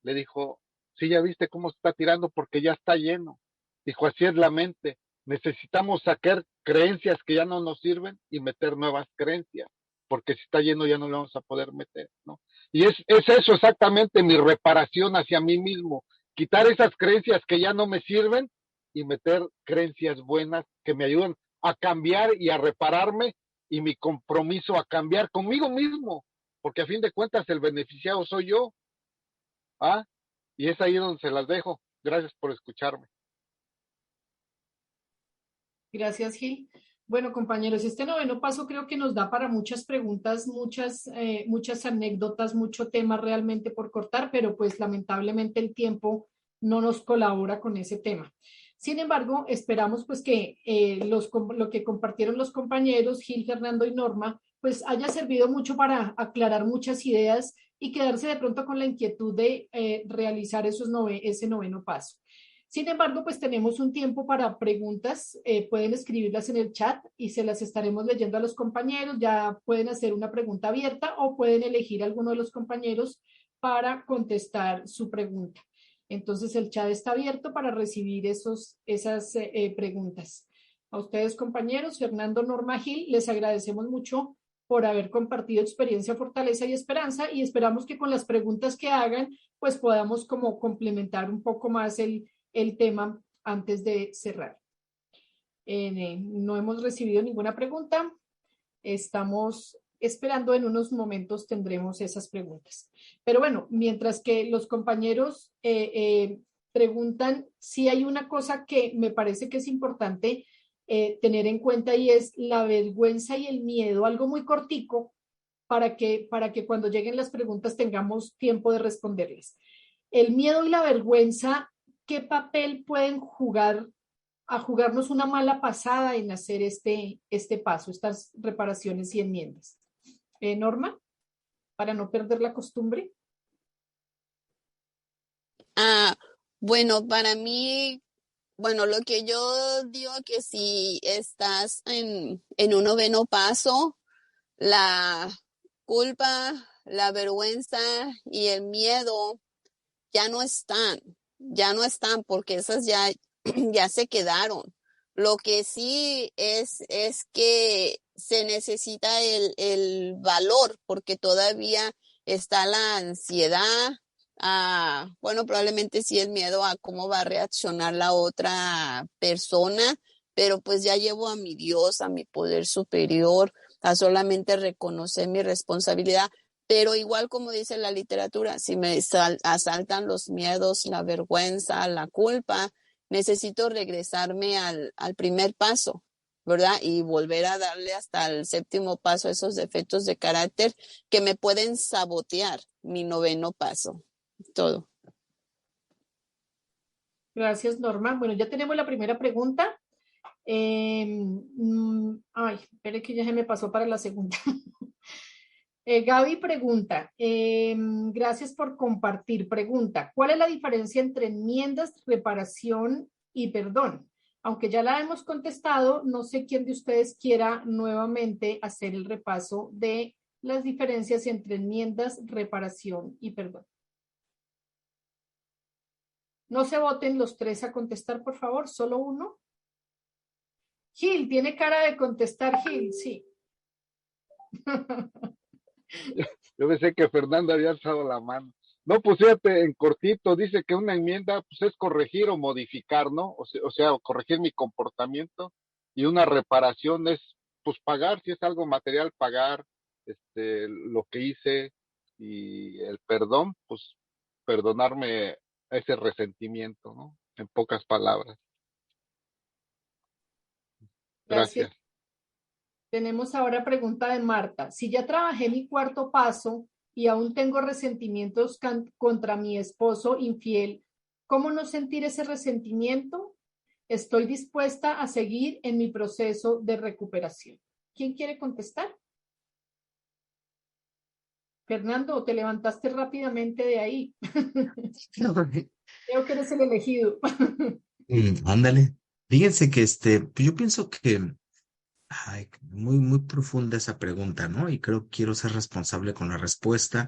Le dijo, sí, ya viste cómo se está tirando porque ya está lleno. Dijo, así es la mente. Necesitamos sacar creencias que ya no nos sirven y meter nuevas creencias, porque si está lleno ya no le vamos a poder meter, ¿no? Y es eso exactamente mi reparación hacia mí mismo, quitar esas creencias que ya no me sirven y meter creencias buenas que me ayudan a cambiar y a repararme, y mi compromiso a cambiar conmigo mismo, porque a fin de cuentas el beneficiado soy yo, ¿ah? Y es ahí donde se las dejo. Gracias por escucharme. Gracias, Gil. Bueno, compañeros, este noveno paso creo que nos da para muchas preguntas, muchas anécdotas, mucho tema realmente por cortar, pero pues lamentablemente el tiempo no nos colabora con ese tema. Sin embargo, esperamos pues que lo que compartieron los compañeros, Gil, Fernando y Norma, pues haya servido mucho para aclarar muchas ideas y quedarse de pronto con la inquietud de realizar ese noveno paso. Sin embargo, pues tenemos un tiempo para preguntas, pueden escribirlas en el chat y se las estaremos leyendo a los compañeros, ya pueden hacer una pregunta abierta o pueden elegir a alguno de los compañeros para contestar su pregunta. Entonces el chat está abierto para recibir esas preguntas. A ustedes, compañeros, Fernando, Norma, Gil, les agradecemos mucho por haber compartido experiencia, fortaleza y esperanza, y esperamos que con las preguntas que hagan, pues podamos como complementar un poco más el tema antes de cerrar. No hemos recibido ninguna pregunta. Estamos esperando, en unos momentos tendremos esas preguntas. Pero bueno, mientras que los compañeros preguntan, sí hay una cosa que me parece que es importante tener en cuenta, y es la vergüenza y el miedo, algo muy cortico para que cuando lleguen las preguntas tengamos tiempo de responderles. El miedo y la vergüenza, ¿qué papel pueden jugarnos una mala pasada en hacer este paso, estas reparaciones y enmiendas? Norma, para no perder la costumbre. Bueno, para mí, bueno, lo que yo digo que si estás en un noveno paso, la culpa, la vergüenza y el miedo ya no están porque esas ya, ya se quedaron. Lo que sí es que se necesita el valor, porque todavía está la ansiedad, bueno, probablemente sí el miedo a cómo va a reaccionar la otra persona, pero pues ya llevo a mi Dios, a mi poder superior, a solamente reconocer mi responsabilidad. Pero igual como dice la literatura, si me asaltan los miedos, la vergüenza, la culpa, necesito regresarme al primer paso, ¿verdad? Y volver a darle hasta el séptimo paso a esos defectos de carácter que me pueden sabotear mi noveno paso. Todo. Gracias, Norma. Bueno, ya tenemos la primera pregunta. Espere que ya se me pasó para la segunda. Gaby pregunta, gracias por compartir. Pregunta, ¿cuál es la diferencia entre enmiendas, reparación y perdón? Aunque ya la hemos contestado, no sé quién de ustedes quiera nuevamente hacer el repaso de las diferencias entre enmiendas, reparación y perdón. No se voten los tres a contestar, por favor, solo uno. Gil, tiene cara de contestar, Gil, sí. Yo pensé que Fernando había alzado la mano. No, pues fíjate, en cortito, dice que una enmienda pues, es corregir o modificar, ¿no? O sea, corregir mi comportamiento, y una reparación es, pues, pagar, si es algo material, pagar lo que hice, y el perdón, pues, perdonarme ese resentimiento, ¿no? En pocas palabras. Gracias. Tenemos ahora pregunta de Marta. Si ya trabajé mi cuarto paso y aún tengo resentimientos contra mi esposo infiel, ¿cómo no sentir ese resentimiento? Estoy dispuesta a seguir en mi proceso de recuperación. ¿Quién quiere contestar? Fernando, te levantaste rápidamente de ahí. Creo que eres el elegido. Ándale. Fíjense que pues yo pienso que muy profunda esa pregunta, ¿no? Y quiero ser responsable con la respuesta.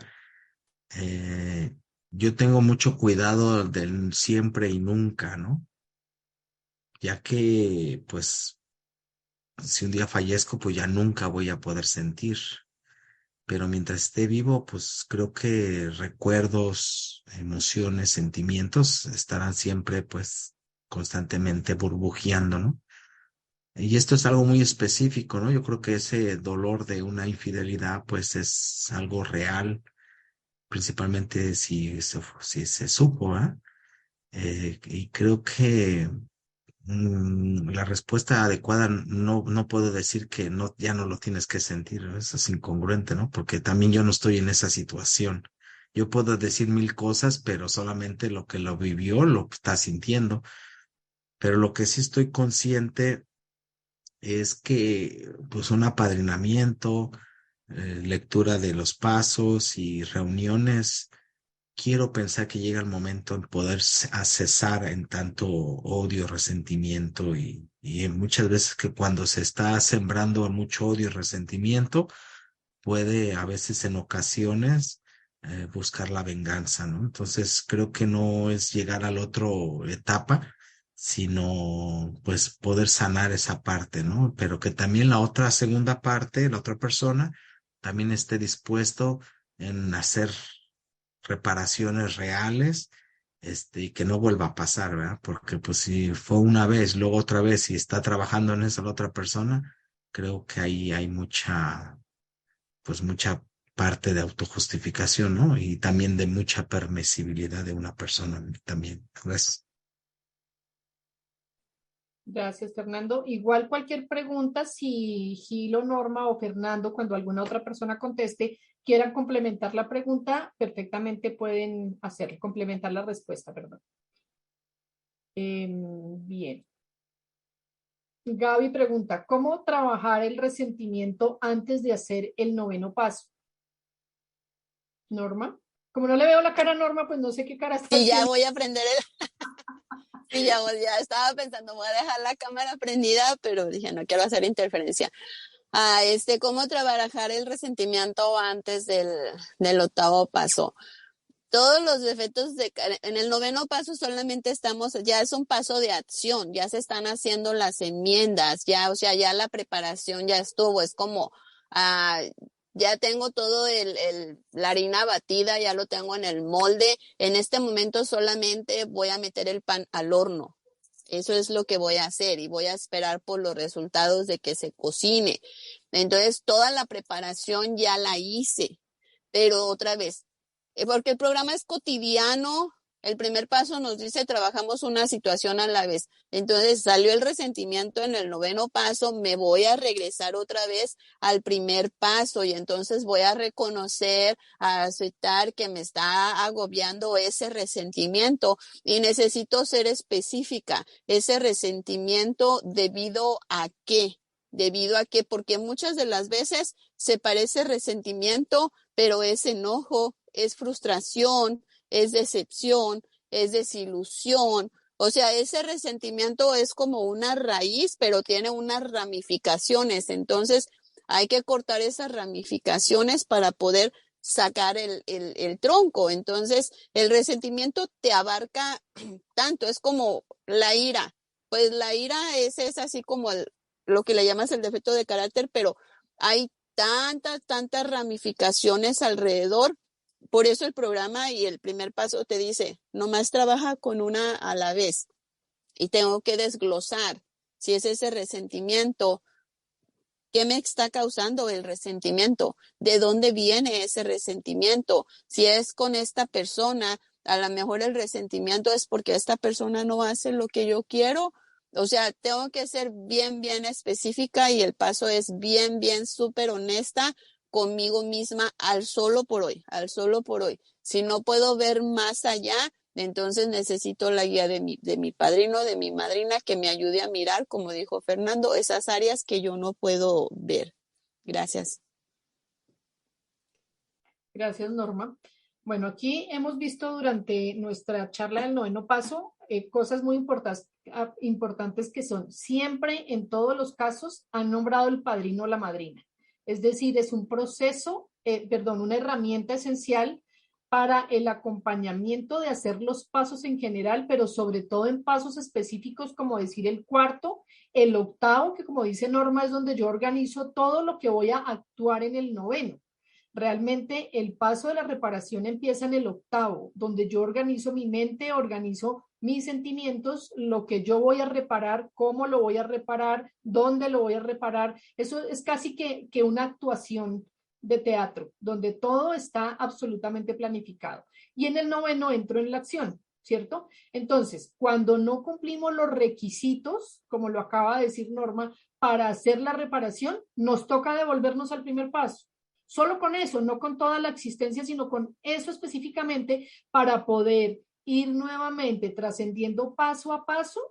yo tengo mucho cuidado del siempre y nunca, ¿no? Ya que, pues, si un día fallezco, pues ya nunca voy a poder sentir. Pero mientras esté vivo, pues creo que recuerdos, emociones, sentimientos estarán siempre, pues, constantemente burbujeando, ¿no? Y esto es algo muy específico, ¿no? Yo creo que ese dolor de una infidelidad, pues, es algo real, principalmente si se supo, ¿verdad? Y creo que la respuesta adecuada no puedo decir que no, ya no lo tienes que sentir, ¿no? Eso es incongruente, ¿no? Porque también yo no estoy en esa situación. Yo puedo decir mil cosas, pero solamente lo que lo vivió lo está sintiendo. Pero lo que sí estoy consciente es que, pues, un apadrinamiento, lectura de los pasos y reuniones, quiero pensar que llega el momento en poder cesar en tanto odio, resentimiento y muchas veces que cuando se está sembrando mucho odio y resentimiento, puede a veces en ocasiones buscar la venganza, ¿no? Entonces creo que no es llegar a la otra etapa, sino pues poder sanar esa parte, ¿no? Pero que también la otra segunda parte, la otra persona, también esté dispuesto en hacer reparaciones reales, y que no vuelva a pasar, ¿verdad? Porque pues si fue una vez, luego otra vez y está trabajando en eso la otra persona, creo que ahí hay mucha parte de autojustificación, ¿no? Y también de mucha permisibilidad de una persona también. Gracias. Gracias, Fernando. Igual cualquier pregunta, si Gilo, Norma o Fernando, cuando alguna otra persona conteste, quieran complementar la pregunta, perfectamente pueden hacerlo, complementar la respuesta, perdón. Bien. Gaby pregunta, ¿cómo trabajar el resentimiento antes de hacer el noveno paso? Norma. Como no le veo la cara a Norma, pues no sé qué cara está Y ya haciendo. voy a aprender el... Sí, ya estaba pensando, voy a dejar la cámara prendida, pero dije, no quiero hacer interferencia. ¿Cómo trabajar el resentimiento antes del octavo paso? Todos los defectos en el noveno paso solamente ya es un paso de acción, ya se están haciendo las enmiendas, ya, o sea, ya la preparación ya estuvo, es como, ah, ya tengo todo la harina batida, ya lo tengo en el molde, en este momento solamente voy a meter el pan al horno. Eso es lo que voy a hacer y voy a esperar por los resultados de que se cocine. Entonces, toda la preparación ya la hice, pero otra vez, porque el programa es cotidiano, el primer paso nos dice trabajamos una situación a la vez. Entonces salió el resentimiento en el noveno paso, me voy a regresar otra vez al primer paso y entonces voy a reconocer, a aceptar que me está agobiando ese resentimiento y necesito ser específica. Ese resentimiento debido a qué. Debido a qué, porque muchas de las veces se parece resentimiento, pero es enojo, es frustración, es decepción, es desilusión. O sea, ese resentimiento es como una raíz, pero tiene unas ramificaciones. Entonces, hay que cortar esas ramificaciones para poder sacar el tronco. Entonces, el resentimiento te abarca tanto, es como la ira. Pues la ira es así como lo que le llamas el defecto de carácter, pero hay tantas ramificaciones alrededor. Por eso el programa y el primer paso te dice, nomás trabaja con una a la vez. Y tengo que desglosar si es ese resentimiento, ¿qué me está causando el resentimiento? ¿De dónde viene ese resentimiento? Si es con esta persona, a lo mejor el resentimiento es porque esta persona no hace lo que yo quiero. O sea, tengo que ser bien específica y el paso es bien súper honesta conmigo misma al solo por hoy. Si no puedo ver más allá, entonces necesito la guía de mi padrino, de mi madrina, que me ayude a mirar, como dijo Fernando, esas áreas que yo no puedo ver. Gracias. Gracias, Norma. Bueno, aquí hemos visto durante nuestra charla del noveno paso cosas muy importantes que son, siempre en todos los casos han nombrado el padrino o la madrina. Es decir, es un proceso, una herramienta esencial para el acompañamiento de hacer los pasos en general, pero sobre todo en pasos específicos, como decir el cuarto, el octavo, que como dice Norma, es donde yo organizo todo lo que voy a actuar en el noveno. Realmente el paso de la reparación empieza en el octavo, donde yo organizo mi mente, organizo mis sentimientos, lo que yo voy a reparar, cómo lo voy a reparar, dónde lo voy a reparar. Eso es casi que una actuación de teatro, donde todo está absolutamente planificado. Y en el noveno entro en la acción, ¿cierto? Entonces, cuando no cumplimos los requisitos, como lo acaba de decir Norma, para hacer la reparación, nos toca devolvernos al primer paso. Solo con eso, no con toda la existencia, sino con eso específicamente para poder ir nuevamente trascendiendo paso a paso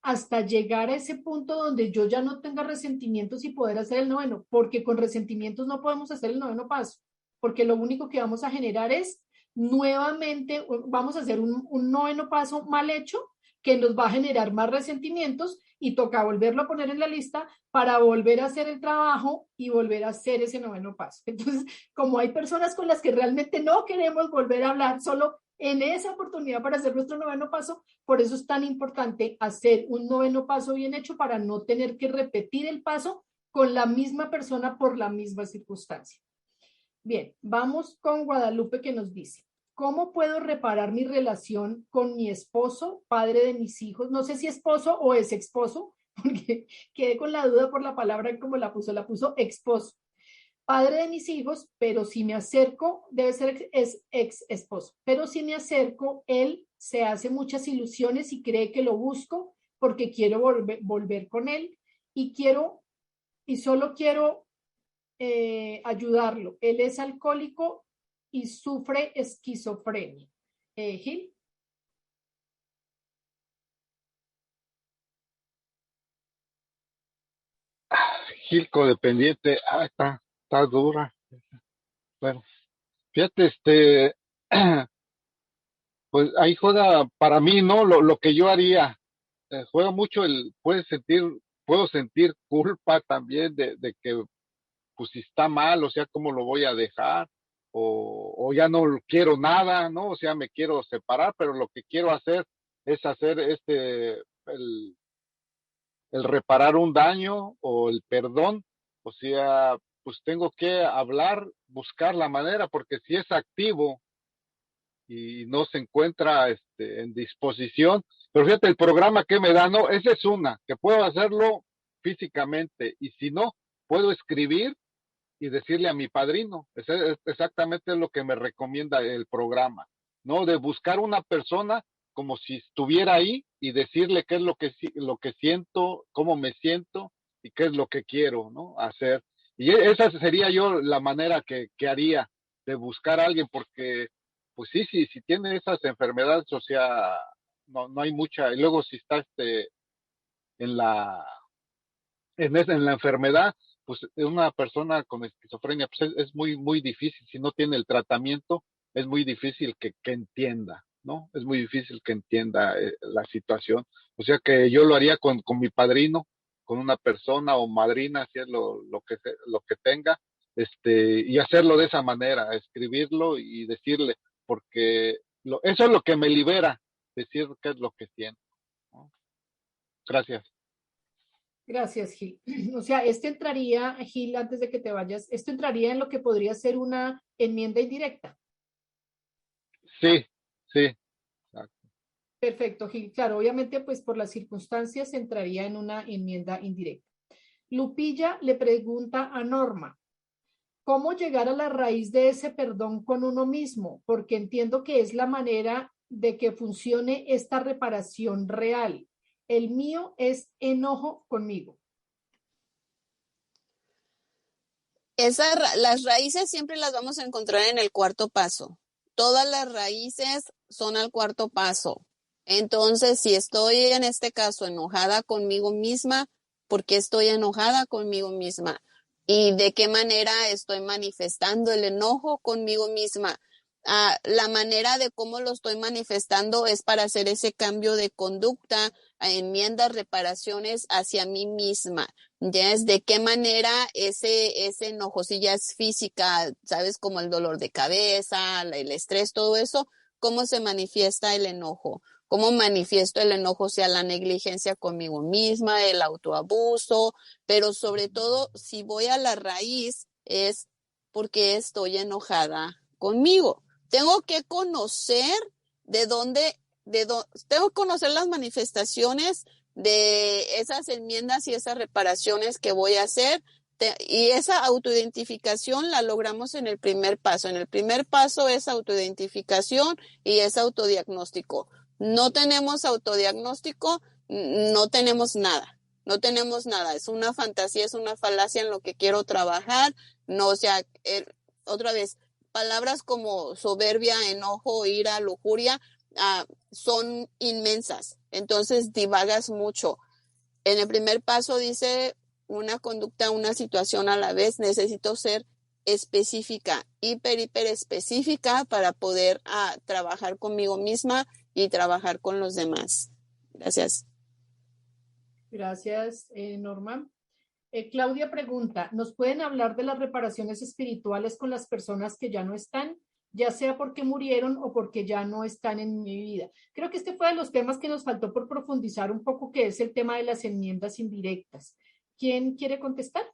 hasta llegar a ese punto donde yo ya no tenga resentimientos y poder hacer el noveno, porque con resentimientos no podemos hacer el noveno paso, porque lo único que vamos a generar es nuevamente, vamos a hacer un noveno paso mal hecho que nos va a generar más resentimientos y toca volverlo a poner en la lista para volver a hacer el trabajo y volver a hacer ese noveno paso. Entonces, como hay personas con las que realmente no queremos volver a hablar, solo en esa oportunidad para hacer nuestro noveno paso, por eso es tan importante hacer un noveno paso bien hecho para no tener que repetir el paso con la misma persona por la misma circunstancia. Bien, vamos con Guadalupe que nos dice, ¿cómo puedo reparar mi relación con mi esposo, padre de mis hijos? No sé si esposo o es esposo, porque quedé con la duda por la palabra como la puso esposo. Padre de mis hijos, pero si me acerco, debe ser ex esposo, pero si me acerco, él se hace muchas ilusiones y cree que lo busco porque quiero volver con él y solo quiero ayudarlo. Él es alcohólico y sufre esquizofrenia. Gil. Gil codependiente, está dura. Bueno, fíjate, pues ahí juega para mí, ¿no? Lo que yo haría, juega mucho puedo sentir culpa también de que, pues si está mal, o sea, ¿cómo lo voy a dejar? O ya no quiero nada, ¿no? O sea, me quiero separar, pero lo que quiero hacer es hacer el reparar un daño o el perdón, o sea, pues tengo que hablar, buscar la manera, porque si es activo y no se encuentra en disposición, pero fíjate el programa que me da, no, esa es una, que puedo hacerlo físicamente, y si no, puedo escribir y decirle a mi padrino, es exactamente lo que me recomienda el programa, ¿no? De buscar una persona como si estuviera ahí y decirle qué es lo que siento, cómo me siento y qué es lo que quiero, ¿no? Hacer. Y esa sería yo la manera que haría de buscar a alguien, porque, pues sí, si tiene esas enfermedades, o sea, no hay mucha, y luego si está en la, en la enfermedad, pues una persona con esquizofrenia, pues es muy, muy difícil, si no tiene el tratamiento, es muy difícil que entienda, ¿no? Es muy difícil que entienda la situación. O sea que yo lo haría con mi padrino, con una persona o madrina, si es lo que tenga, y hacerlo de esa manera, escribirlo y decirle, porque eso es lo que me libera, decir qué es lo que siento, ¿no? Gracias. Gracias, Gil. O sea, entraría, Gil, antes de que te vayas, esto entraría en lo que podría ser una enmienda indirecta. Sí, sí. Perfecto, Gil. Claro, obviamente, pues por las circunstancias entraría en una enmienda indirecta. Lupilla le pregunta a Norma, ¿cómo llegar a la raíz de ese perdón con uno mismo? Porque entiendo que es la manera de que funcione esta reparación real. El mío es enojo conmigo. Las raíces siempre las vamos a encontrar en el cuarto paso. Todas las raíces son al cuarto paso. Entonces, si estoy en este caso enojada conmigo misma, ¿por qué estoy enojada conmigo misma? ¿Y de qué manera estoy manifestando el enojo conmigo misma? la manera de cómo lo estoy manifestando es para hacer ese cambio de conducta, enmiendas, reparaciones hacia mí misma. Ya es de qué manera ese enojo, si ya es física, sabes, como el dolor de cabeza, el estrés, todo eso, cómo se manifiesta el enojo. ¿Cómo manifiesto el enojo? O sea, la negligencia conmigo misma, el autoabuso, pero sobre todo, si voy a la raíz, es porque estoy enojada conmigo. Tengo que conocer tengo que conocer las manifestaciones de esas enmiendas y esas reparaciones que voy a hacer. Y esa autoidentificación la logramos en el primer paso. En el primer paso es autoidentificación y es autodiagnóstico. No tenemos autodiagnóstico, no tenemos nada. No tenemos nada. Es una fantasía, es una falacia en lo que quiero trabajar. No, o sea, otra vez, palabras como soberbia, enojo, ira, lujuria, son inmensas. Entonces divagas mucho. En el primer paso dice una conducta, una situación a la vez. Necesito ser específica, hiper específica para poder trabajar conmigo misma y trabajar con los demás. Gracias. Gracias, Norma. Claudia pregunta, ¿nos pueden hablar de las reparaciones espirituales con las personas que ya no están, ya sea porque murieron o porque ya no están en mi vida? Creo que este fue de los temas que nos faltó por profundizar un poco, que es el tema de las enmiendas indirectas. ¿Quién quiere contestar?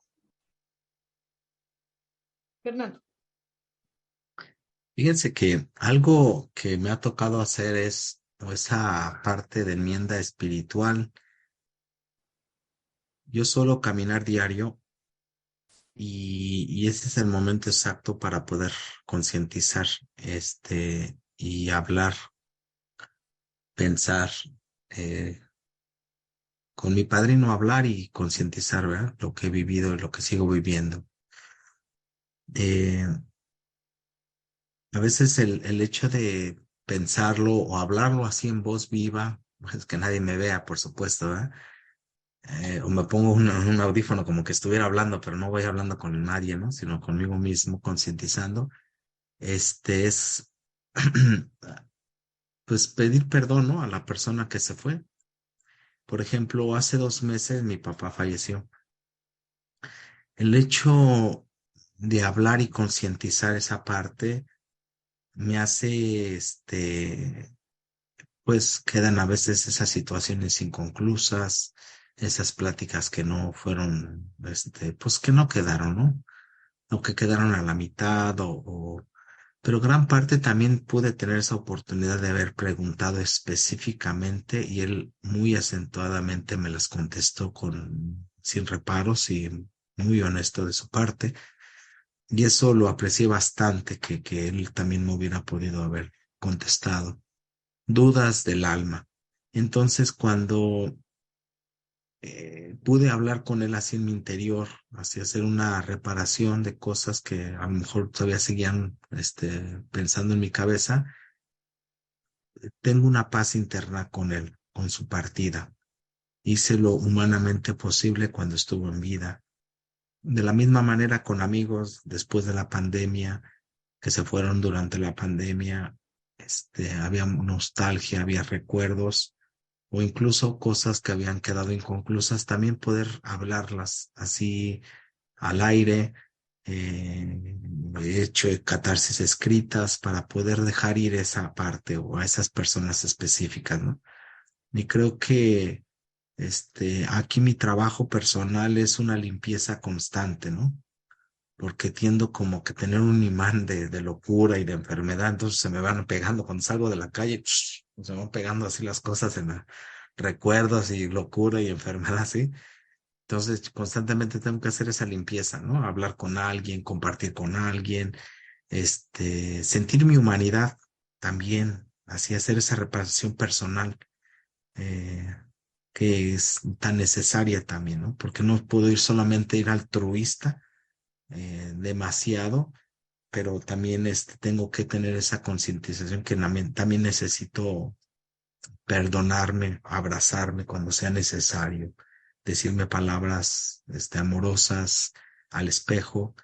Fernando. Fíjense que algo que me ha tocado hacer es esa parte de enmienda espiritual. Yo suelo caminar diario y ese es el momento exacto para poder concientizar y hablar, pensar, con mi padrino hablar y concientizar, ¿verdad? Lo que he vivido y lo que sigo viviendo. Eh, a veces el hecho de pensarlo o hablarlo así en voz viva, pues que nadie me vea, por supuesto, ¿verdad? O me pongo un audífono como que estuviera hablando, pero no voy hablando con nadie, ¿no? Sino conmigo mismo, concientizando. Es, pues pedir perdón, ¿no? A la persona que se fue. Por ejemplo, hace 2 meses mi papá falleció. El hecho de hablar y concientizar esa parte me hace, pues quedan a veces esas situaciones inconclusas, esas pláticas que no fueron, pues que no quedaron, ¿no? O que quedaron a la mitad pero gran parte también pude tener esa oportunidad de haber preguntado específicamente y él muy acentuadamente me las contestó sin reparos y muy honesto de su parte. Y eso lo aprecié bastante que él también me hubiera podido haber contestado. Dudas del alma. Entonces, cuando pude hablar con él así en mi interior, así hacer una reparación de cosas que a lo mejor todavía seguían pensando en mi cabeza, tengo una paz interna con él, con su partida. Hice lo humanamente posible cuando estuvo en vida. De la misma manera con amigos después de la pandemia, que se fueron durante la pandemia, había nostalgia, había recuerdos o incluso cosas que habían quedado inconclusas, también poder hablarlas así al aire. He hecho catarsis escritas para poder dejar ir esa parte o a esas personas específicas, ¿no? Y creo que aquí mi trabajo personal es una limpieza constante, ¿no? Porque tiendo como que tener un imán de locura y de enfermedad, entonces se me van pegando cuando salgo de la calle, se me van pegando así las cosas recuerdos y locura y enfermedad, ¿sí? Entonces constantemente tengo que hacer esa limpieza, ¿no? Hablar con alguien, compartir con alguien, sentir mi humanidad también, así hacer esa reparación personal, eh, que es tan necesaria también, ¿no? Porque no puedo ir solamente ir altruista, demasiado, pero también tengo que tener esa concientización que también necesito perdonarme, abrazarme cuando sea necesario, decirme palabras amorosas al espejo.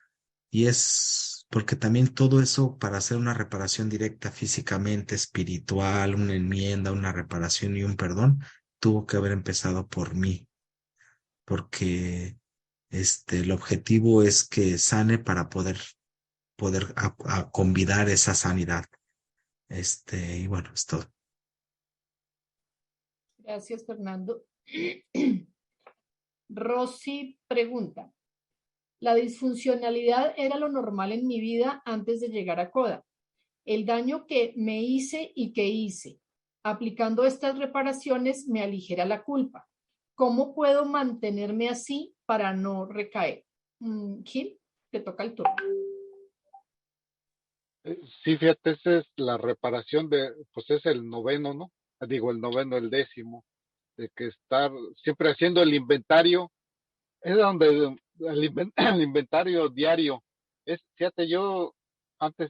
Y es porque también todo eso para hacer una reparación directa físicamente, espiritual, una enmienda, una reparación y un perdón, tuvo que haber empezado por mí, porque el objetivo es que sane para poder a convidar esa sanidad. Y bueno, es todo. Gracias, Fernando. Rosy pregunta, la disfuncionalidad era lo normal en mi vida antes de llegar a CODA. El daño que me hice y que hice, aplicando estas reparaciones, me aligera la culpa. ¿Cómo puedo mantenerme así para no recaer? Gil, te toca el turno. Sí, fíjate, esa es la reparación pues es el noveno, ¿no? Digo, el noveno, el décimo, de que estar siempre haciendo el inventario, es donde el inventario diario, fíjate, yo antes,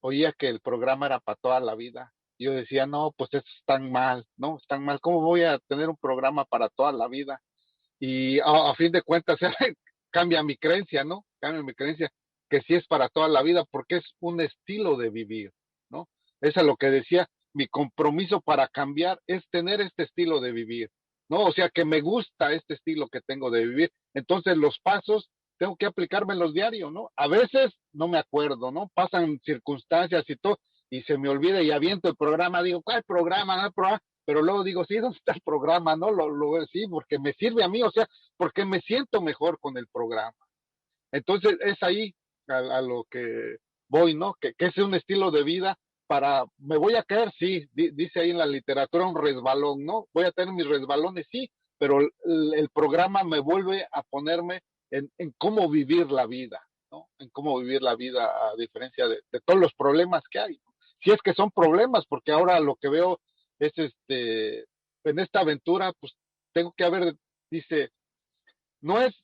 oía que el programa era para toda la vida. Yo decía, no, pues eso es tan mal, ¿no? Es tan mal, ¿cómo voy a tener un programa para toda la vida? Y a fin de cuentas, cambia mi creencia, ¿no? Cambia mi creencia que sí es para toda la vida porque es un estilo de vivir, ¿no? Eso es lo que decía, mi compromiso para cambiar es tener este estilo de vivir, ¿no? O sea, que me gusta este estilo que tengo de vivir. Entonces, los pasos tengo que aplicármelos diario, ¿no? A veces no me acuerdo, ¿no? Pasan circunstancias y todo, y se me olvida y aviento el programa, digo, ¿cuál programa? No, programa. Pero luego digo, sí, ¿dónde está el programa? No, sí, porque me sirve a mí, o sea, porque me siento mejor con el programa. Entonces, es ahí a lo que voy, ¿no? Que es un estilo de vida me voy a caer, sí, dice ahí en la literatura un resbalón, ¿no? Voy a tener mis resbalones, sí, pero el programa me vuelve a ponerme en cómo vivir la vida, ¿no? En cómo vivir la vida a diferencia de todos los problemas que hay. Si es que son problemas, porque ahora lo que veo es en esta aventura, pues tengo que haber, dice, no es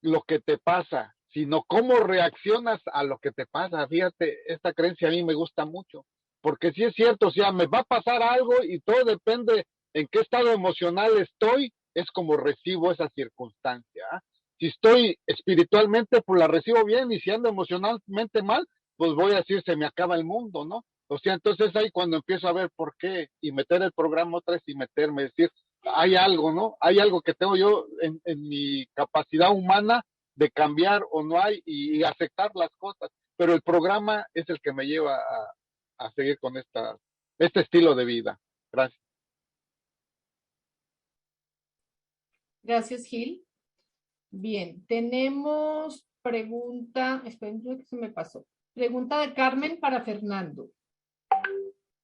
lo que te pasa, sino cómo reaccionas a lo que te pasa. Fíjate, esta creencia a mí me gusta mucho, porque sí es cierto, o sea, me va a pasar algo y todo depende en qué estado emocional estoy, es como recibo esa circunstancia. ¿Eh? Si estoy espiritualmente, pues la recibo bien, y si ando emocionalmente mal, pues voy a decir, se me acaba el mundo, ¿no? O sea, entonces ahí cuando empiezo a ver por qué y meter el programa otra vez y meterme, decir, hay algo, ¿no? Hay algo que tengo yo en mi capacidad humana de cambiar o no hay y aceptar las cosas. Pero el programa es el que me lleva a seguir con este estilo de vida. Gracias. Gracias, Gil. Bien, tenemos pregunta, esperen que se me pasó. Pregunta de Carmen para Fernando.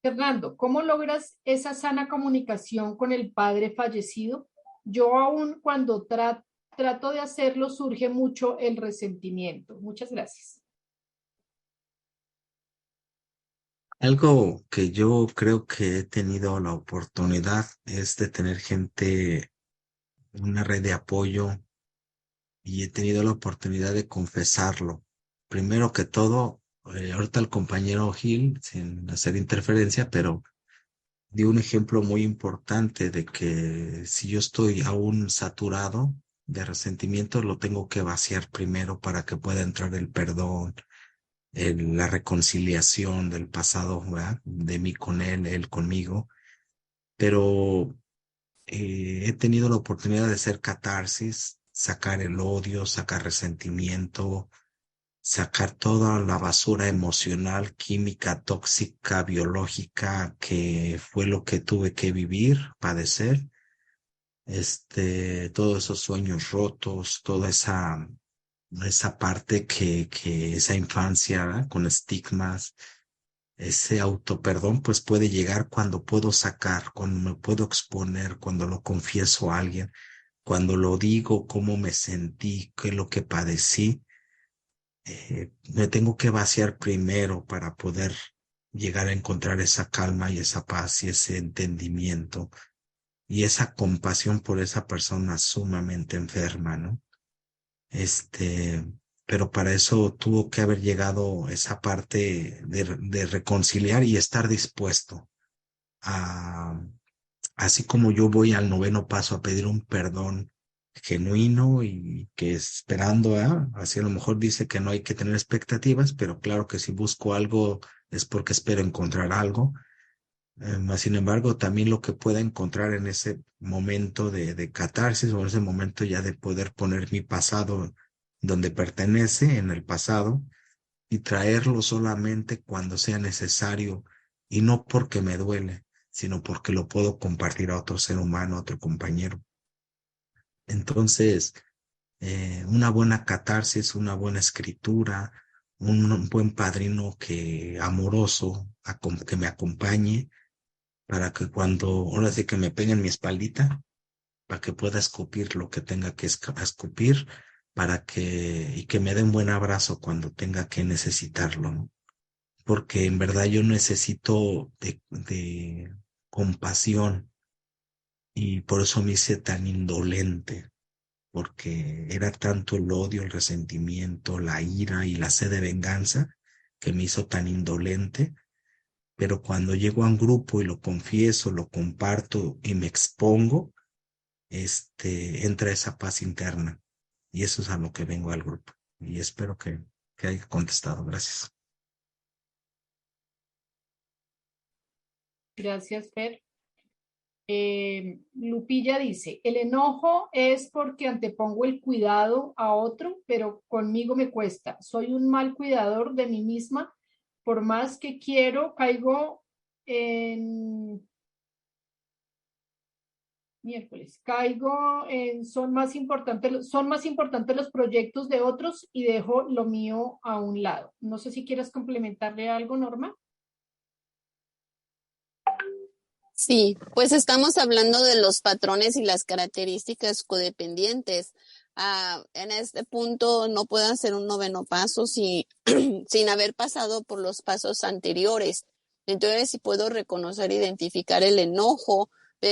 Fernando, ¿cómo logras esa sana comunicación con el padre fallecido? Yo aún cuando trato de hacerlo surge mucho el resentimiento. Muchas gracias. Algo que yo creo que he tenido la oportunidad es de tener gente, una red de apoyo, y he tenido la oportunidad de confesarlo. Primero que todo, ahorita el compañero Gil, sin hacer interferencia, pero dio un ejemplo muy importante de que si yo estoy aún saturado de resentimiento, lo tengo que vaciar primero para que pueda entrar el perdón, la reconciliación del pasado, ¿verdad? De mí con él conmigo. Pero he tenido la oportunidad de hacer catarsis, sacar el odio, sacar resentimiento, sacar toda la basura emocional, química, tóxica, biológica, que fue lo que tuve que vivir, padecer, todos esos sueños rotos, toda esa parte esa infancia, ¿verdad? Con estigmas, ese autoperdón, pues puede llegar cuando puedo sacar, cuando me puedo exponer, cuando lo confieso a alguien, cuando lo digo, cómo me sentí, qué es lo que padecí. Me tengo que vaciar primero para poder llegar a encontrar esa calma y esa paz y ese entendimiento y esa compasión por esa persona sumamente enferma, ¿no? Pero para eso tuvo que haber llegado esa parte de reconciliar y estar dispuesto a, así como yo voy al noveno paso a pedir un perdón genuino y que esperando, así a lo mejor dice que no hay que tener expectativas, pero claro que si busco algo es porque espero encontrar algo. Mas, sin embargo, también lo que pueda encontrar en ese momento de catarsis o en ese momento ya de poder poner mi pasado donde pertenece, en el pasado, y traerlo solamente cuando sea necesario y no porque me duele, sino porque lo puedo compartir a otro ser humano, a otro compañero. Entonces, una buena catarsis, una buena escritura, un buen padrino amoroso que me acompañe para que cuando, ahora sí que me peguen mi espaldita, para que pueda escupir lo que tenga que escupir, y que me dé un buen abrazo cuando tenga que necesitarlo, ¿no? Porque en verdad yo necesito de compasión y por eso me hice tan indolente, porque era tanto el odio, el resentimiento, la ira y la sed de venganza que me hizo tan indolente. Pero cuando llego a un grupo y lo confieso, lo comparto y me expongo, entra esa paz interna. Y eso es a lo que vengo al grupo. Y espero que haya contestado. Gracias. Gracias, Fer. Lupilla dice, el enojo es porque antepongo el cuidado a otro, pero conmigo me cuesta. Soy un mal cuidador de mí misma. Por más que quiero, caigo en son más importantes los proyectos de otros y dejo lo mío a un lado. No sé si quieres complementarle algo, Norma. Sí, pues estamos hablando de los patrones y las características codependientes. En este punto no puedo hacer un noveno paso sin haber pasado por los pasos anteriores. Entonces, si puedo reconocer, identificar el enojo,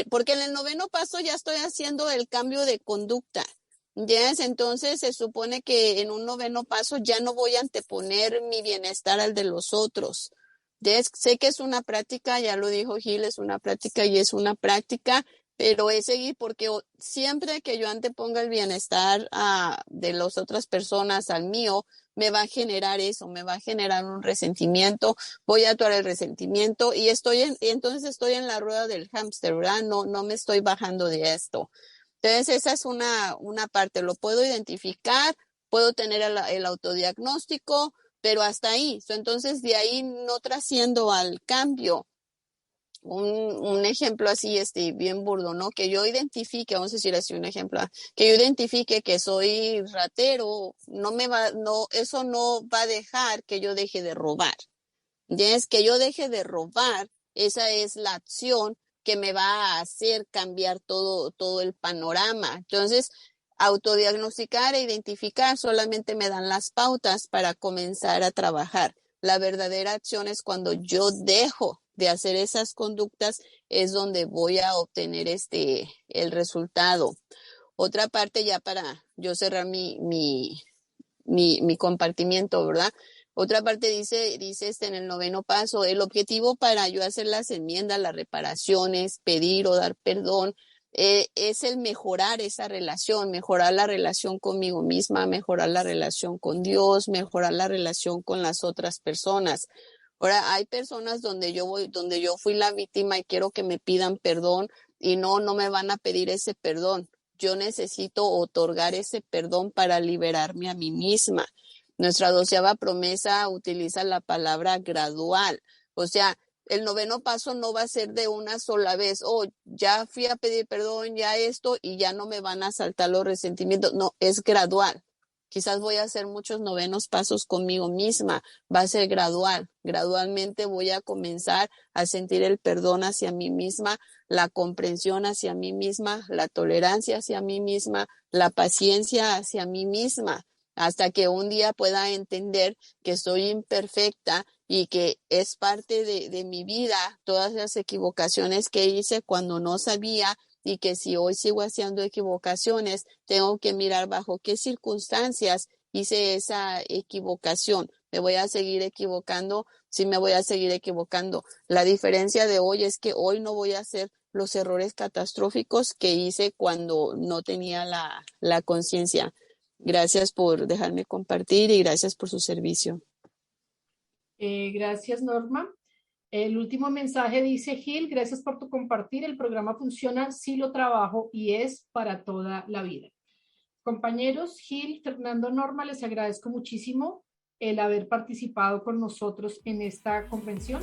porque en el noveno paso ya estoy haciendo el cambio de conducta. Entonces se supone que en un noveno paso ya no voy a anteponer mi bienestar al de los otros. Sé que es una práctica, ya lo dijo Gil, es una práctica y es una práctica, pero es seguir porque siempre que yo anteponga el bienestar de las otras personas al mío, me va a generar eso, me va a generar un resentimiento, voy a actuar el resentimiento y entonces estoy en la rueda del hámster, ¿verdad? No me estoy bajando de esto. Entonces esa es una parte, lo puedo identificar, puedo tener el autodiagnóstico, pero hasta ahí. Entonces, de ahí no trasciendo al cambio. Un ejemplo así, bien burdo, ¿no? Que yo identifique, vamos a decir así un ejemplo, que yo identifique que soy ratero, eso no va a dejar que yo deje de robar. Es que yo deje de robar, esa es la acción que me va a hacer cambiar todo el panorama. Entonces, autodiagnosticar e identificar solamente me dan las pautas para comenzar a trabajar. La verdadera acción es cuando yo dejo de hacer esas conductas, es donde voy a obtener el resultado. Otra parte ya para yo cerrar mi compartimiento, ¿verdad? Otra parte dice en el noveno paso, el objetivo para yo hacer las enmiendas, las reparaciones, pedir o dar perdón, es el mejorar esa relación, mejorar la relación conmigo misma, mejorar la relación con Dios, mejorar la relación con las otras personas. Ahora, hay personas donde yo fui la víctima y quiero que me pidan perdón y no me van a pedir ese perdón. Yo necesito otorgar ese perdón para liberarme a mí misma. Nuestra 12ª promesa utiliza la palabra gradual. O sea, el noveno paso no va a ser de una sola vez. Ya fui a pedir perdón, ya esto, y ya no me van a saltar los resentimientos. No, es gradual. Quizás voy a hacer muchos novenos pasos conmigo misma. Va a ser gradual. Gradualmente voy a comenzar a sentir el perdón hacia mí misma, la comprensión hacia mí misma, la tolerancia hacia mí misma, la paciencia hacia mí misma, hasta que un día pueda entender que soy imperfecta y que es parte de mi vida, todas las equivocaciones que hice cuando no sabía, y que si hoy sigo haciendo equivocaciones, tengo que mirar bajo qué circunstancias hice esa equivocación. ¿Me voy a seguir equivocando? Sí, me voy a seguir equivocando. La diferencia de hoy es que hoy no voy a hacer los errores catastróficos que hice cuando no tenía la conciencia. Gracias por dejarme compartir y gracias por su servicio. Gracias, Norma. El último mensaje dice: Gil, gracias por tu compartir. El programa funciona, sí lo trabajo y es para toda la vida. Compañeros, Gil, Fernando, Norma, les agradezco muchísimo el haber participado con nosotros en esta convención.